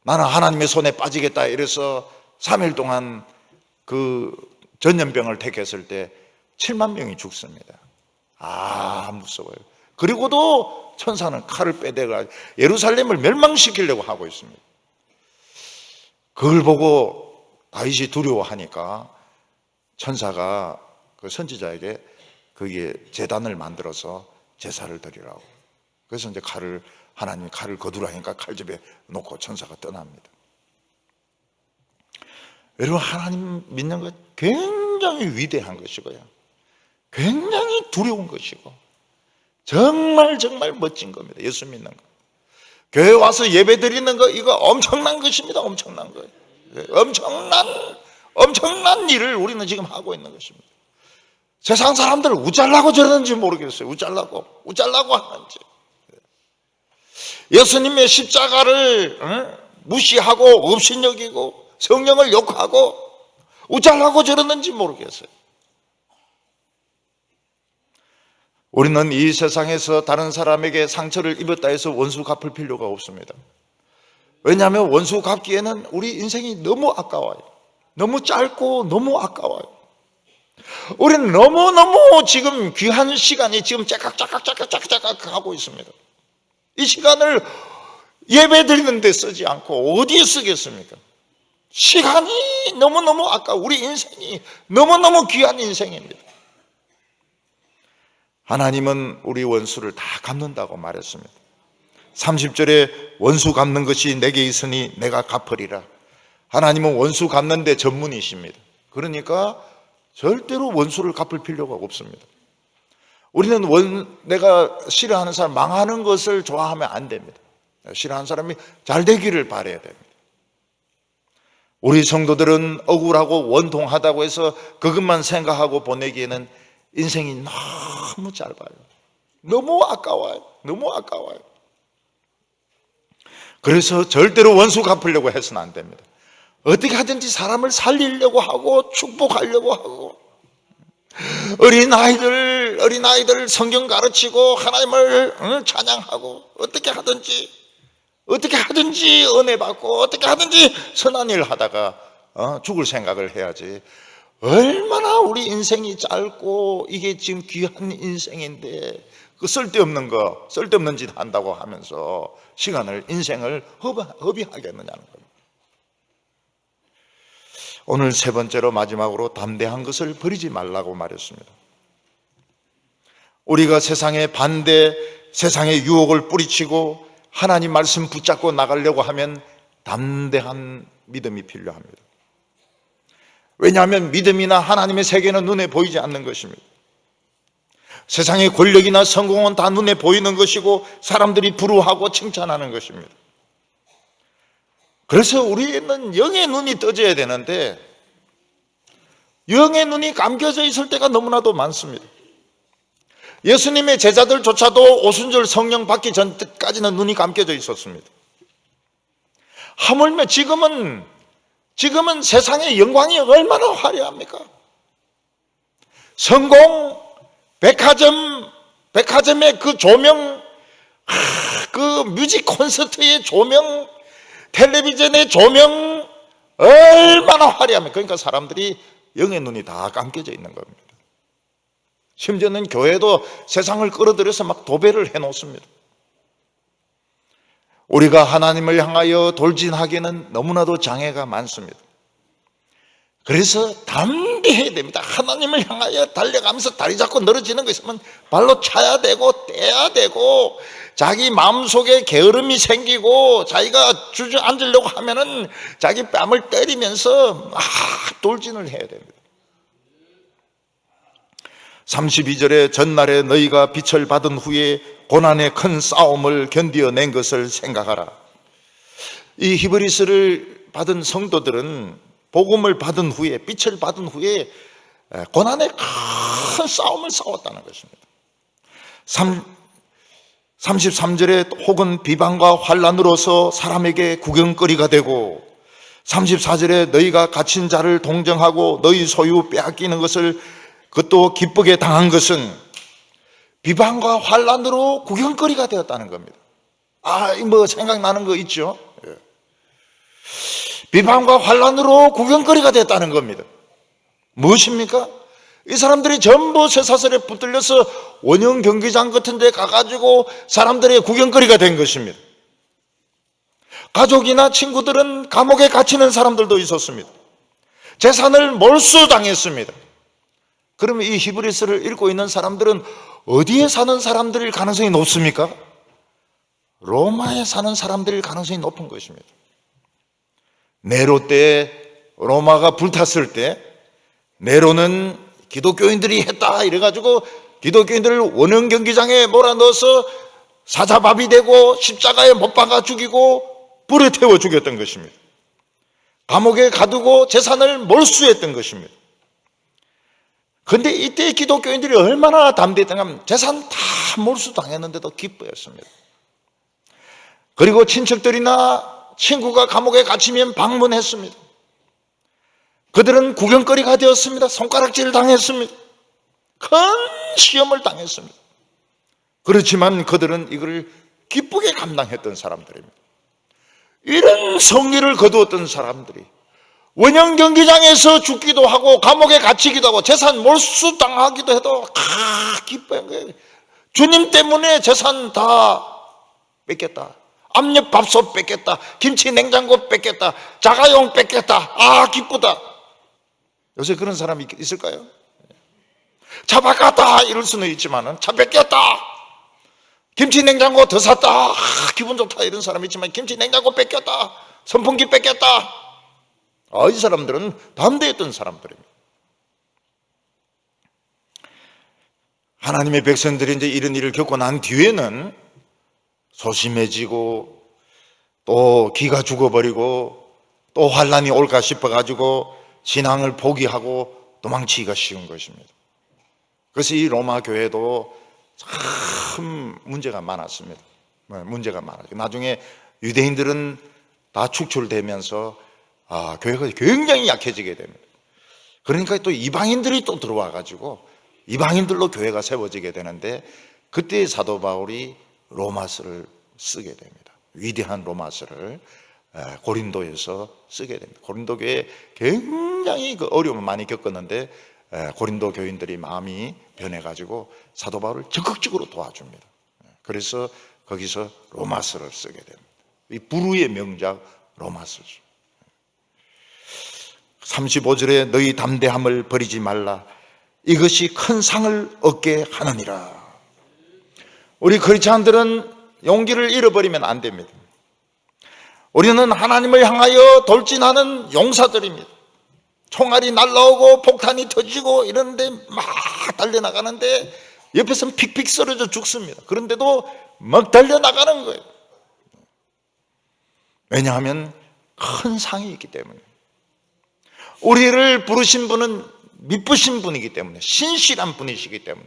Speaker 1: 나는 하나님의 손에 빠지겠다 이래서 3일 동안 그 전염병을 택했을 때 7만 명이 죽습니다. 무서워요. 그리고도 천사는 칼을 빼대가 예루살렘을 멸망시키려고 하고 있습니다. 그걸 보고 다윗이 두려워하니까 천사가 그 선지자에게 거기에 제단을 만들어서 제사를 드리라고. 그래서 이제 하나님이 칼을 거두라니까 칼집에 놓고 천사가 떠납니다. 여러분, 하나님 믿는 것 굉장히 위대한 것이고요, 굉장히 두려운 것이고, 정말 멋진 겁니다. 예수 믿는 거, 교회 와서 예배 드리는 거, 이거 엄청난 것입니다. 엄청난 거예요. 엄청난 일을 우리는 지금 하고 있는 것입니다. 세상 사람들 우짤라고 저러는지 모르겠어요. 우짤라고 하는지. 예수님의 십자가를 무시하고 업신여기고 성령을 욕하고 우짤라고 저러는지 모르겠어요. 우리는 이 세상에서 다른 사람에게 상처를 입었다 해서 원수 갚을 필요가 없습니다. 왜냐하면 원수 갚기에는 우리 인생이 너무 아까워요. 너무 짧고 너무 아까워요. 우리는 너무너무 지금 귀한 시간이 지금 째깍 하고 있습니다. 이 시간을 예배 드리는 데 쓰지 않고 어디에 쓰겠습니까? 시간이 너무너무 아까워. 우리 인생이 너무너무 귀한 인생입니다. 하나님은 우리 원수를 다 갚는다고 말했습니다. 30절에 원수 갚는 것이 내게 있으니 내가 갚으리라. 하나님은 원수 갚는 데 전문이십니다. 그러니까 절대로 원수를 갚을 필요가 없습니다. 우리는 내가 싫어하는 사람 망하는 것을 좋아하면 안 됩니다. 싫어하는 사람이 잘 되기를 바라야 됩니다. 우리 성도들은 억울하고 원통하다고 해서 그것만 생각하고 보내기에는 인생이 너무 짧아요. 너무 아까워요. 그래서 절대로 원수 갚으려고 해서는 안 됩니다. 어떻게 하든지 사람을 살리려고 하고 축복하려고 하고, 어린아이들 성경 가르치고 하나님을 찬양하고, 어떻게 하든지 은혜 받고, 어떻게 하든지 선한 일 하다가 죽을 생각을 해야지. 얼마나 우리 인생이 짧고 이게 지금 귀한 인생인데 그 쓸데없는 짓 한다고 하면서 인생을 허비하겠느냐는 겁니다. 오늘 세 번째로 마지막으로 담대한 것을 버리지 말라고 말했습니다. 우리가 세상의 유혹을 뿌리치고 하나님 말씀 붙잡고 나가려고 하면 담대한 믿음이 필요합니다. 왜냐하면 믿음이나 하나님의 세계는 눈에 보이지 않는 것입니다. 세상의 권력이나 성공은 다 눈에 보이는 것이고 사람들이 부러워하고 칭찬하는 것입니다. 그래서 우리는 영의 눈이 떠져야 되는데 영의 눈이 감겨져 있을 때가 너무나도 많습니다. 예수님의 제자들조차도 오순절 성령 받기 전까지는 눈이 감겨져 있었습니다. 하물며 지금은 세상의 영광이 얼마나 화려합니까? 성공, 백화점의 그 조명, 그 뮤직 콘서트의 조명, 텔레비전의 조명, 얼마나 화려합니까? 그러니까 사람들이 영의 눈이 다 감겨져 있는 겁니다. 심지어는 교회도 세상을 끌어들여서 막 도배를 해놓습니다. 우리가 하나님을 향하여 돌진하기에는 너무나도 장애가 많습니다. 그래서 담대해야 됩니다. 하나님을 향하여 달려가면서 다리 잡고 늘어지는 거 있으면 발로 차야 되고 떼야 되고, 자기 마음속에 게으름이 생기고 자기가 주저앉으려고 하면은 자기 뺨을 때리면서 막 돌진을 해야 됩니다. 32절에 전날에 너희가 빛을 받은 후에 고난의 큰 싸움을 견디어낸 것을 생각하라. 이 히브리서를 받은 성도들은 복음을 받은 후에, 빛을 받은 후에 고난의 큰 싸움을 싸웠다는 것입니다. 33절에 혹은 비방과 환난으로서 사람에게 구경거리가 되고, 34절에 너희가 갇힌 자를 동정하고 너희 소유 빼앗기는 것을 그것도 기쁘게 당한 것은 비방과 환난으로 구경거리가 되었다는 겁니다. 뭐 생각나는 거 있죠? 비방과 환난으로 구경거리가 됐다는 겁니다. 무엇입니까? 이 사람들이 전부 쇠사슬에 붙들려서 원형 경기장 같은 데 가가지고 사람들의 구경거리가 된 것입니다. 가족이나 친구들은 감옥에 갇히는 사람들도 있었습니다. 재산을 몰수당했습니다. 그러면 이 히브리서를 읽고 있는 사람들은 어디에 사는 사람들일 가능성이 높습니까? 로마에 사는 사람들일 가능성이 높은 것입니다. 네로 때, 로마가 불탔을 때 네로는 기독교인들이 했다 이래가지고 기독교인들을 원형 경기장에 몰아넣어서 사자밥이 되고 십자가에 못 박아 죽이고 불에 태워 죽였던 것입니다. 감옥에 가두고 재산을 몰수했던 것입니다. 그런데 이때 기독교인들이 얼마나 담대했던가, 재산 다 몰수당했는데도 기뻐했습니다. 그리고 친척들이나 친구가 감옥에 갇히면 방문했습니다. 그들은 구경거리가 되었습니다. 손가락질 당했습니다. 큰 시험을 당했습니다. 그렇지만 그들은 이걸 기쁘게 감당했던 사람들입니다. 이런 성리를 거두었던 사람들이 원형 경기장에서 죽기도 하고 감옥에 갇히기도 하고 재산 몰수당하기도 해도 기뻐한 거예요. 주님 때문에 재산 다 뺏겼다. 압력밥솥 뺏겼다. 김치 냉장고 뺏겼다. 자가용 뺏겼다. 기쁘다. 요새 그런 사람이 있을까요? 차 바꿨다 이럴 수는 있지만은 차 뺏겼다. 김치 냉장고 더 샀다. 기분 좋다 이런 사람이 있지만 김치 냉장고 뺏겼다. 선풍기 뺏겼다. 이 사람들은 담대했던 사람들입니다. 하나님의 백성들이 이제 이런 일을 겪고 난 뒤에는 소심해지고 또 기가 죽어버리고 또 환난이 올까 싶어가지고 신앙을 포기하고 도망치기가 쉬운 것입니다. 그래서 이 로마 교회도 참 문제가 많았습니다. 문제가 많아요. 나중에 유대인들은 다 축출되면서 교회가 굉장히 약해지게 됩니다. 그러니까 또 이방인들이 또 들어와가지고 이방인들로 교회가 세워지게 되는데, 그때 사도 바울이 로마서를 쓰게 됩니다. 위대한 로마서를 고린도에서 쓰게 됩니다. 고린도 교회에 굉장히 어려움을 많이 겪었는데 고린도 교인들이 마음이 변해가지고 사도 바울을 적극적으로 도와줍니다. 그래서 거기서 로마서를 쓰게 됩니다. 이 불후의 명작 로마서죠. 35절에 너희 담대함을 버리지 말라. 이것이 큰 상을 얻게 하느니라. 우리 크리스찬들은 용기를 잃어버리면 안 됩니다. 우리는 하나님을 향하여 돌진하는 용사들입니다. 총알이 날라오고 폭탄이 터지고 이런데 막 달려나가는데 옆에서는 픽픽 쓰러져 죽습니다. 그런데도 막 달려나가는 거예요. 왜냐하면 큰 상이 있기 때문에. 우리를 부르신 분은 미쁘신 분이기 때문에, 신실한 분이시기 때문에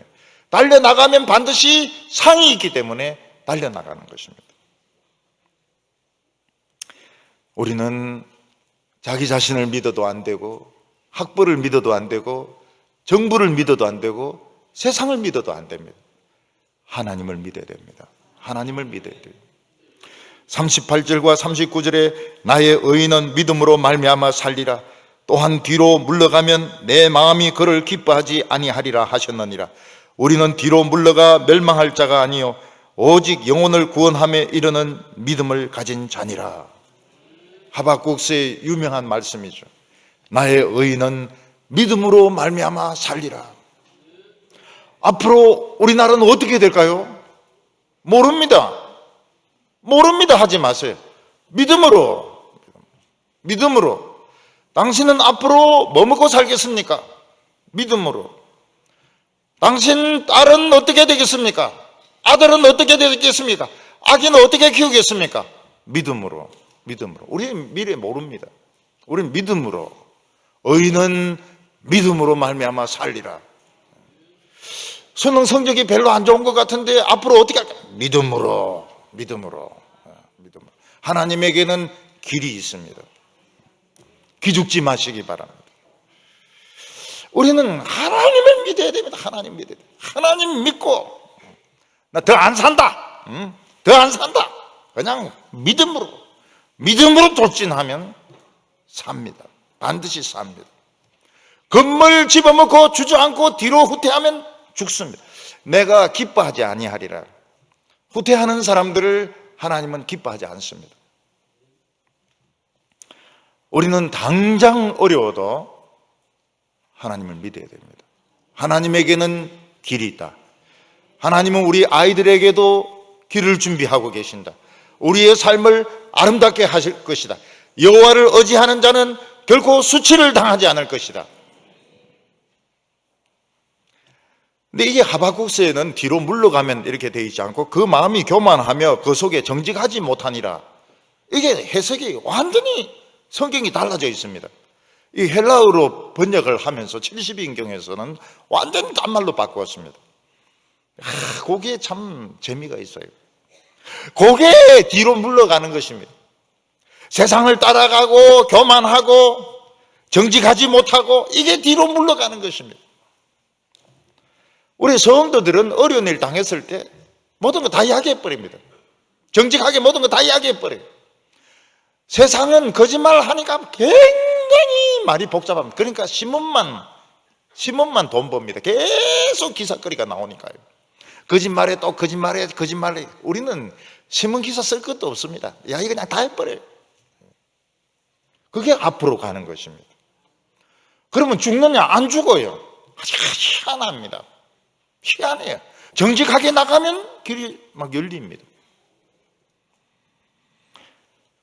Speaker 1: 달려나가면 반드시 상이 있기 때문에 달려나가는 것입니다. 우리는 자기 자신을 믿어도 안 되고, 학벌을 믿어도 안 되고, 정부를 믿어도 안 되고, 세상을 믿어도 안 됩니다. 하나님을 믿어야 됩니다. 하나님을 믿어야 돼요. 38절과 39절에 나의 의인은 믿음으로 말미암아 살리라. 또한 뒤로 물러가면 내 마음이 그를 기뻐하지 아니하리라 하셨느니라. 우리는 뒤로 물러가 멸망할 자가 아니요 오직 영혼을 구원함에 이르는 믿음을 가진 자니라. 하박국서의 유명한 말씀이죠. 나의 의인은 믿음으로 말미암아 살리라. 앞으로 우리나라는 어떻게 될까요? 모릅니다. 하지 마세요. 믿음으로. 당신은 앞으로 뭐 먹고 살겠습니까? 믿음으로. 당신 딸은 어떻게 되겠습니까? 아들은 어떻게 되겠습니까? 아기는 어떻게 키우겠습니까? 믿음으로. 우리는 미래 모릅니다. 우리는 믿음으로. 의인은 믿음으로 말미암아 살리라. 수능 성적이 별로 안 좋은 것 같은데 앞으로 어떻게 할까? 믿음으로. 하나님에게는 길이 있습니다. 기죽지 마시기 바랍니다. 우리는 하나님을 믿어야 됩니다. 하나님 믿고 나 더 안 산다. 그냥 믿음으로 돌진하면 삽니다. 반드시 삽니다. 건물 집어먹고 주저앉고 뒤로 후퇴하면 죽습니다. 내가 기뻐하지 아니하리라. 후퇴하는 사람들을 하나님은 기뻐하지 않습니다. 우리는 당장 어려워도 하나님을 믿어야 됩니다. 하나님에게는 길이 있다. 하나님은 우리 아이들에게도 길을 준비하고 계신다. 우리의 삶을 아름답게 하실 것이다. 여호와를 의지하는 자는 결코 수치를 당하지 않을 것이다. 근데 이게 하박국서에는 뒤로 물러가면 이렇게 되어 있지 않고 그 마음이 교만하며 그 속에 정직하지 못하니라. 이게 해석이 완전히 성경이 달라져 있습니다. 이 헬라어로 번역을 하면서 72인경에서는 완전히 딴 말로 바꾸었습니다. 거기에 참 재미가 있어요. 그게 뒤로 물러가는 것입니다. 세상을 따라가고 교만하고 정직하지 못하고 이게 뒤로 물러가는 것입니다. 우리 성도들은 어려운 일 당했을 때 모든 거 다 이야기해버립니다. 정직하게 모든 거 다 이야기해버려요. 세상은 거짓말을 하니까 굉장히 말이 복잡합니다. 그러니까 신문만 돈 법니다. 계속 기사거리가 나오니까요. 거짓말에 또 거짓말에. 우리는 신문 기사 쓸 것도 없습니다. 야, 이거 그냥 다 해버려요. 그게 앞으로 가는 것입니다. 그러면 죽느냐? 안 죽어요. 희한합니다. 희한해요. 정직하게 나가면 길이 막 열립니다.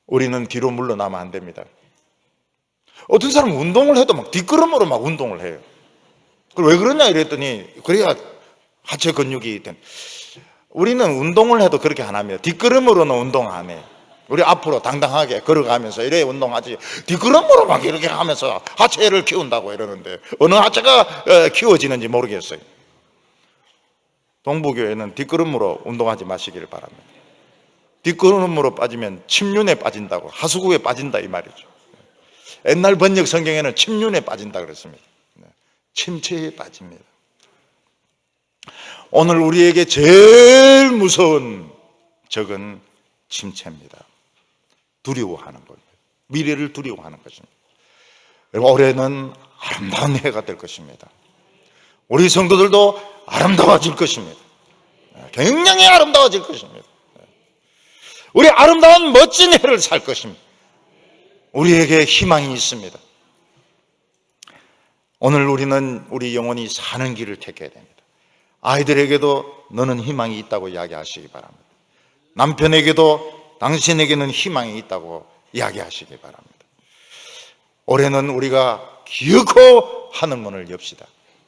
Speaker 1: 우리는 뒤로 물러나면 안 됩니다. 어떤 사람은 운동을 해도 막 뒷걸음으로 막 운동을 해요. 왜 그러냐 이랬더니 그래야 하체 근육이 된. 우리는 운동을 해도 그렇게 안 합니다. 뒷걸음으로는 운동 안 해요. 우리 앞으로 당당하게 걸어가면서 이래 운동하지. 뒷걸음으로 막 이렇게 하면서 하체를 키운다고 이러는데 어느 하체가 키워지는지 모르겠어요. 동부교회는 뒷걸음으로 운동하지 마시기를 바랍니다. 뒷걸음으로 빠지면 침륜에 빠진다고, 하수구에 빠진다 이 말이죠. 옛날 번역 성경에는 침륜에 빠진다 그랬습니다. 침체에 빠집니다. 오늘 우리에게 제일 무서운 적은 침체입니다. 두려워하는 겁니다. 미래를 두려워하는 것입니다. 올해는 아름다운 해가 될 것입니다. 우리 성도들도 아름다워질 것입니다. 굉장히 아름다워질 것입니다. 우리 아름다운 멋진 해를 살 것입니다. 우리에게 희망이 있습니다. 오늘 우리는 우리 영혼이 사는 길을 택해야 됩니다. 아이들에게도 너는 희망이 있다고 이야기하시기 바랍니다. 남편에게도 당신에게는 희망이 있다고 이야기하시기 바랍니다. 올해는 우리가 기어코 하는 문을 엽시다.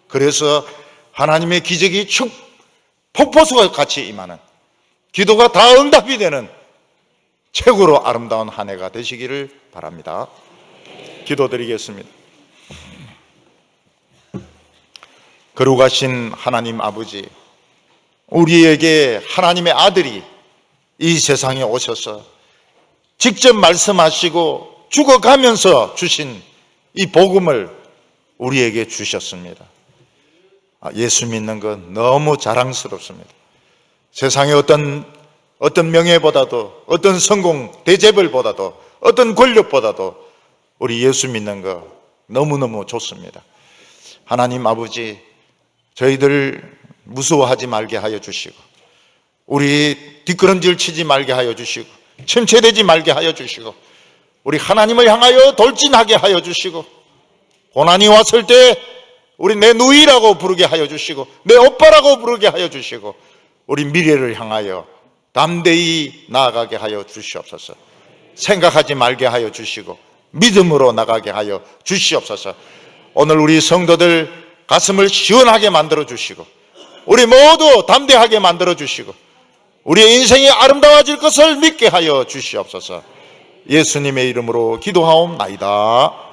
Speaker 1: 그래서 하나님의 기적이 축 폭포수와 같이 임하는, 기도가 다 응답이 되는 최고로 아름다운 한 해가 되시기를 바랍니다. 기도드리겠습니다. 거룩하신 하나님 아버지, 우리에게 하나님의 아들이 이 세상에 오셔서 직접 말씀하시고 죽어가면서 주신 이 복음을 우리에게 주셨습니다. 예수 믿는 건 너무 자랑스럽습니다. 세상의 어떤 명예보다도, 어떤 성공, 대접을보다도, 어떤 권력보다도 우리 예수 믿는 거 너무너무 좋습니다. 하나님 아버지, 저희들 무서워하지 말게 하여 주시고, 우리 뒷걸음질 치지 말게 하여 주시고, 침체되지 말게 하여 주시고, 우리 하나님을 향하여 돌진하게 하여 주시고, 고난이 왔을 때 우리 내 누이라고 부르게 하여 주시고 내 오빠라고 부르게 하여 주시고 우리 미래를 향하여 담대히 나아가게 하여 주시옵소서. 생각하지 말게 하여 주시고 믿음으로 나가게 하여 주시옵소서. 오늘 우리 성도들 가슴을 시원하게 만들어 주시고 우리 모두 담대하게 만들어 주시고 우리의 인생이 아름다워질 것을 믿게 하여 주시옵소서. 예수님의 이름으로 기도하옵나이다.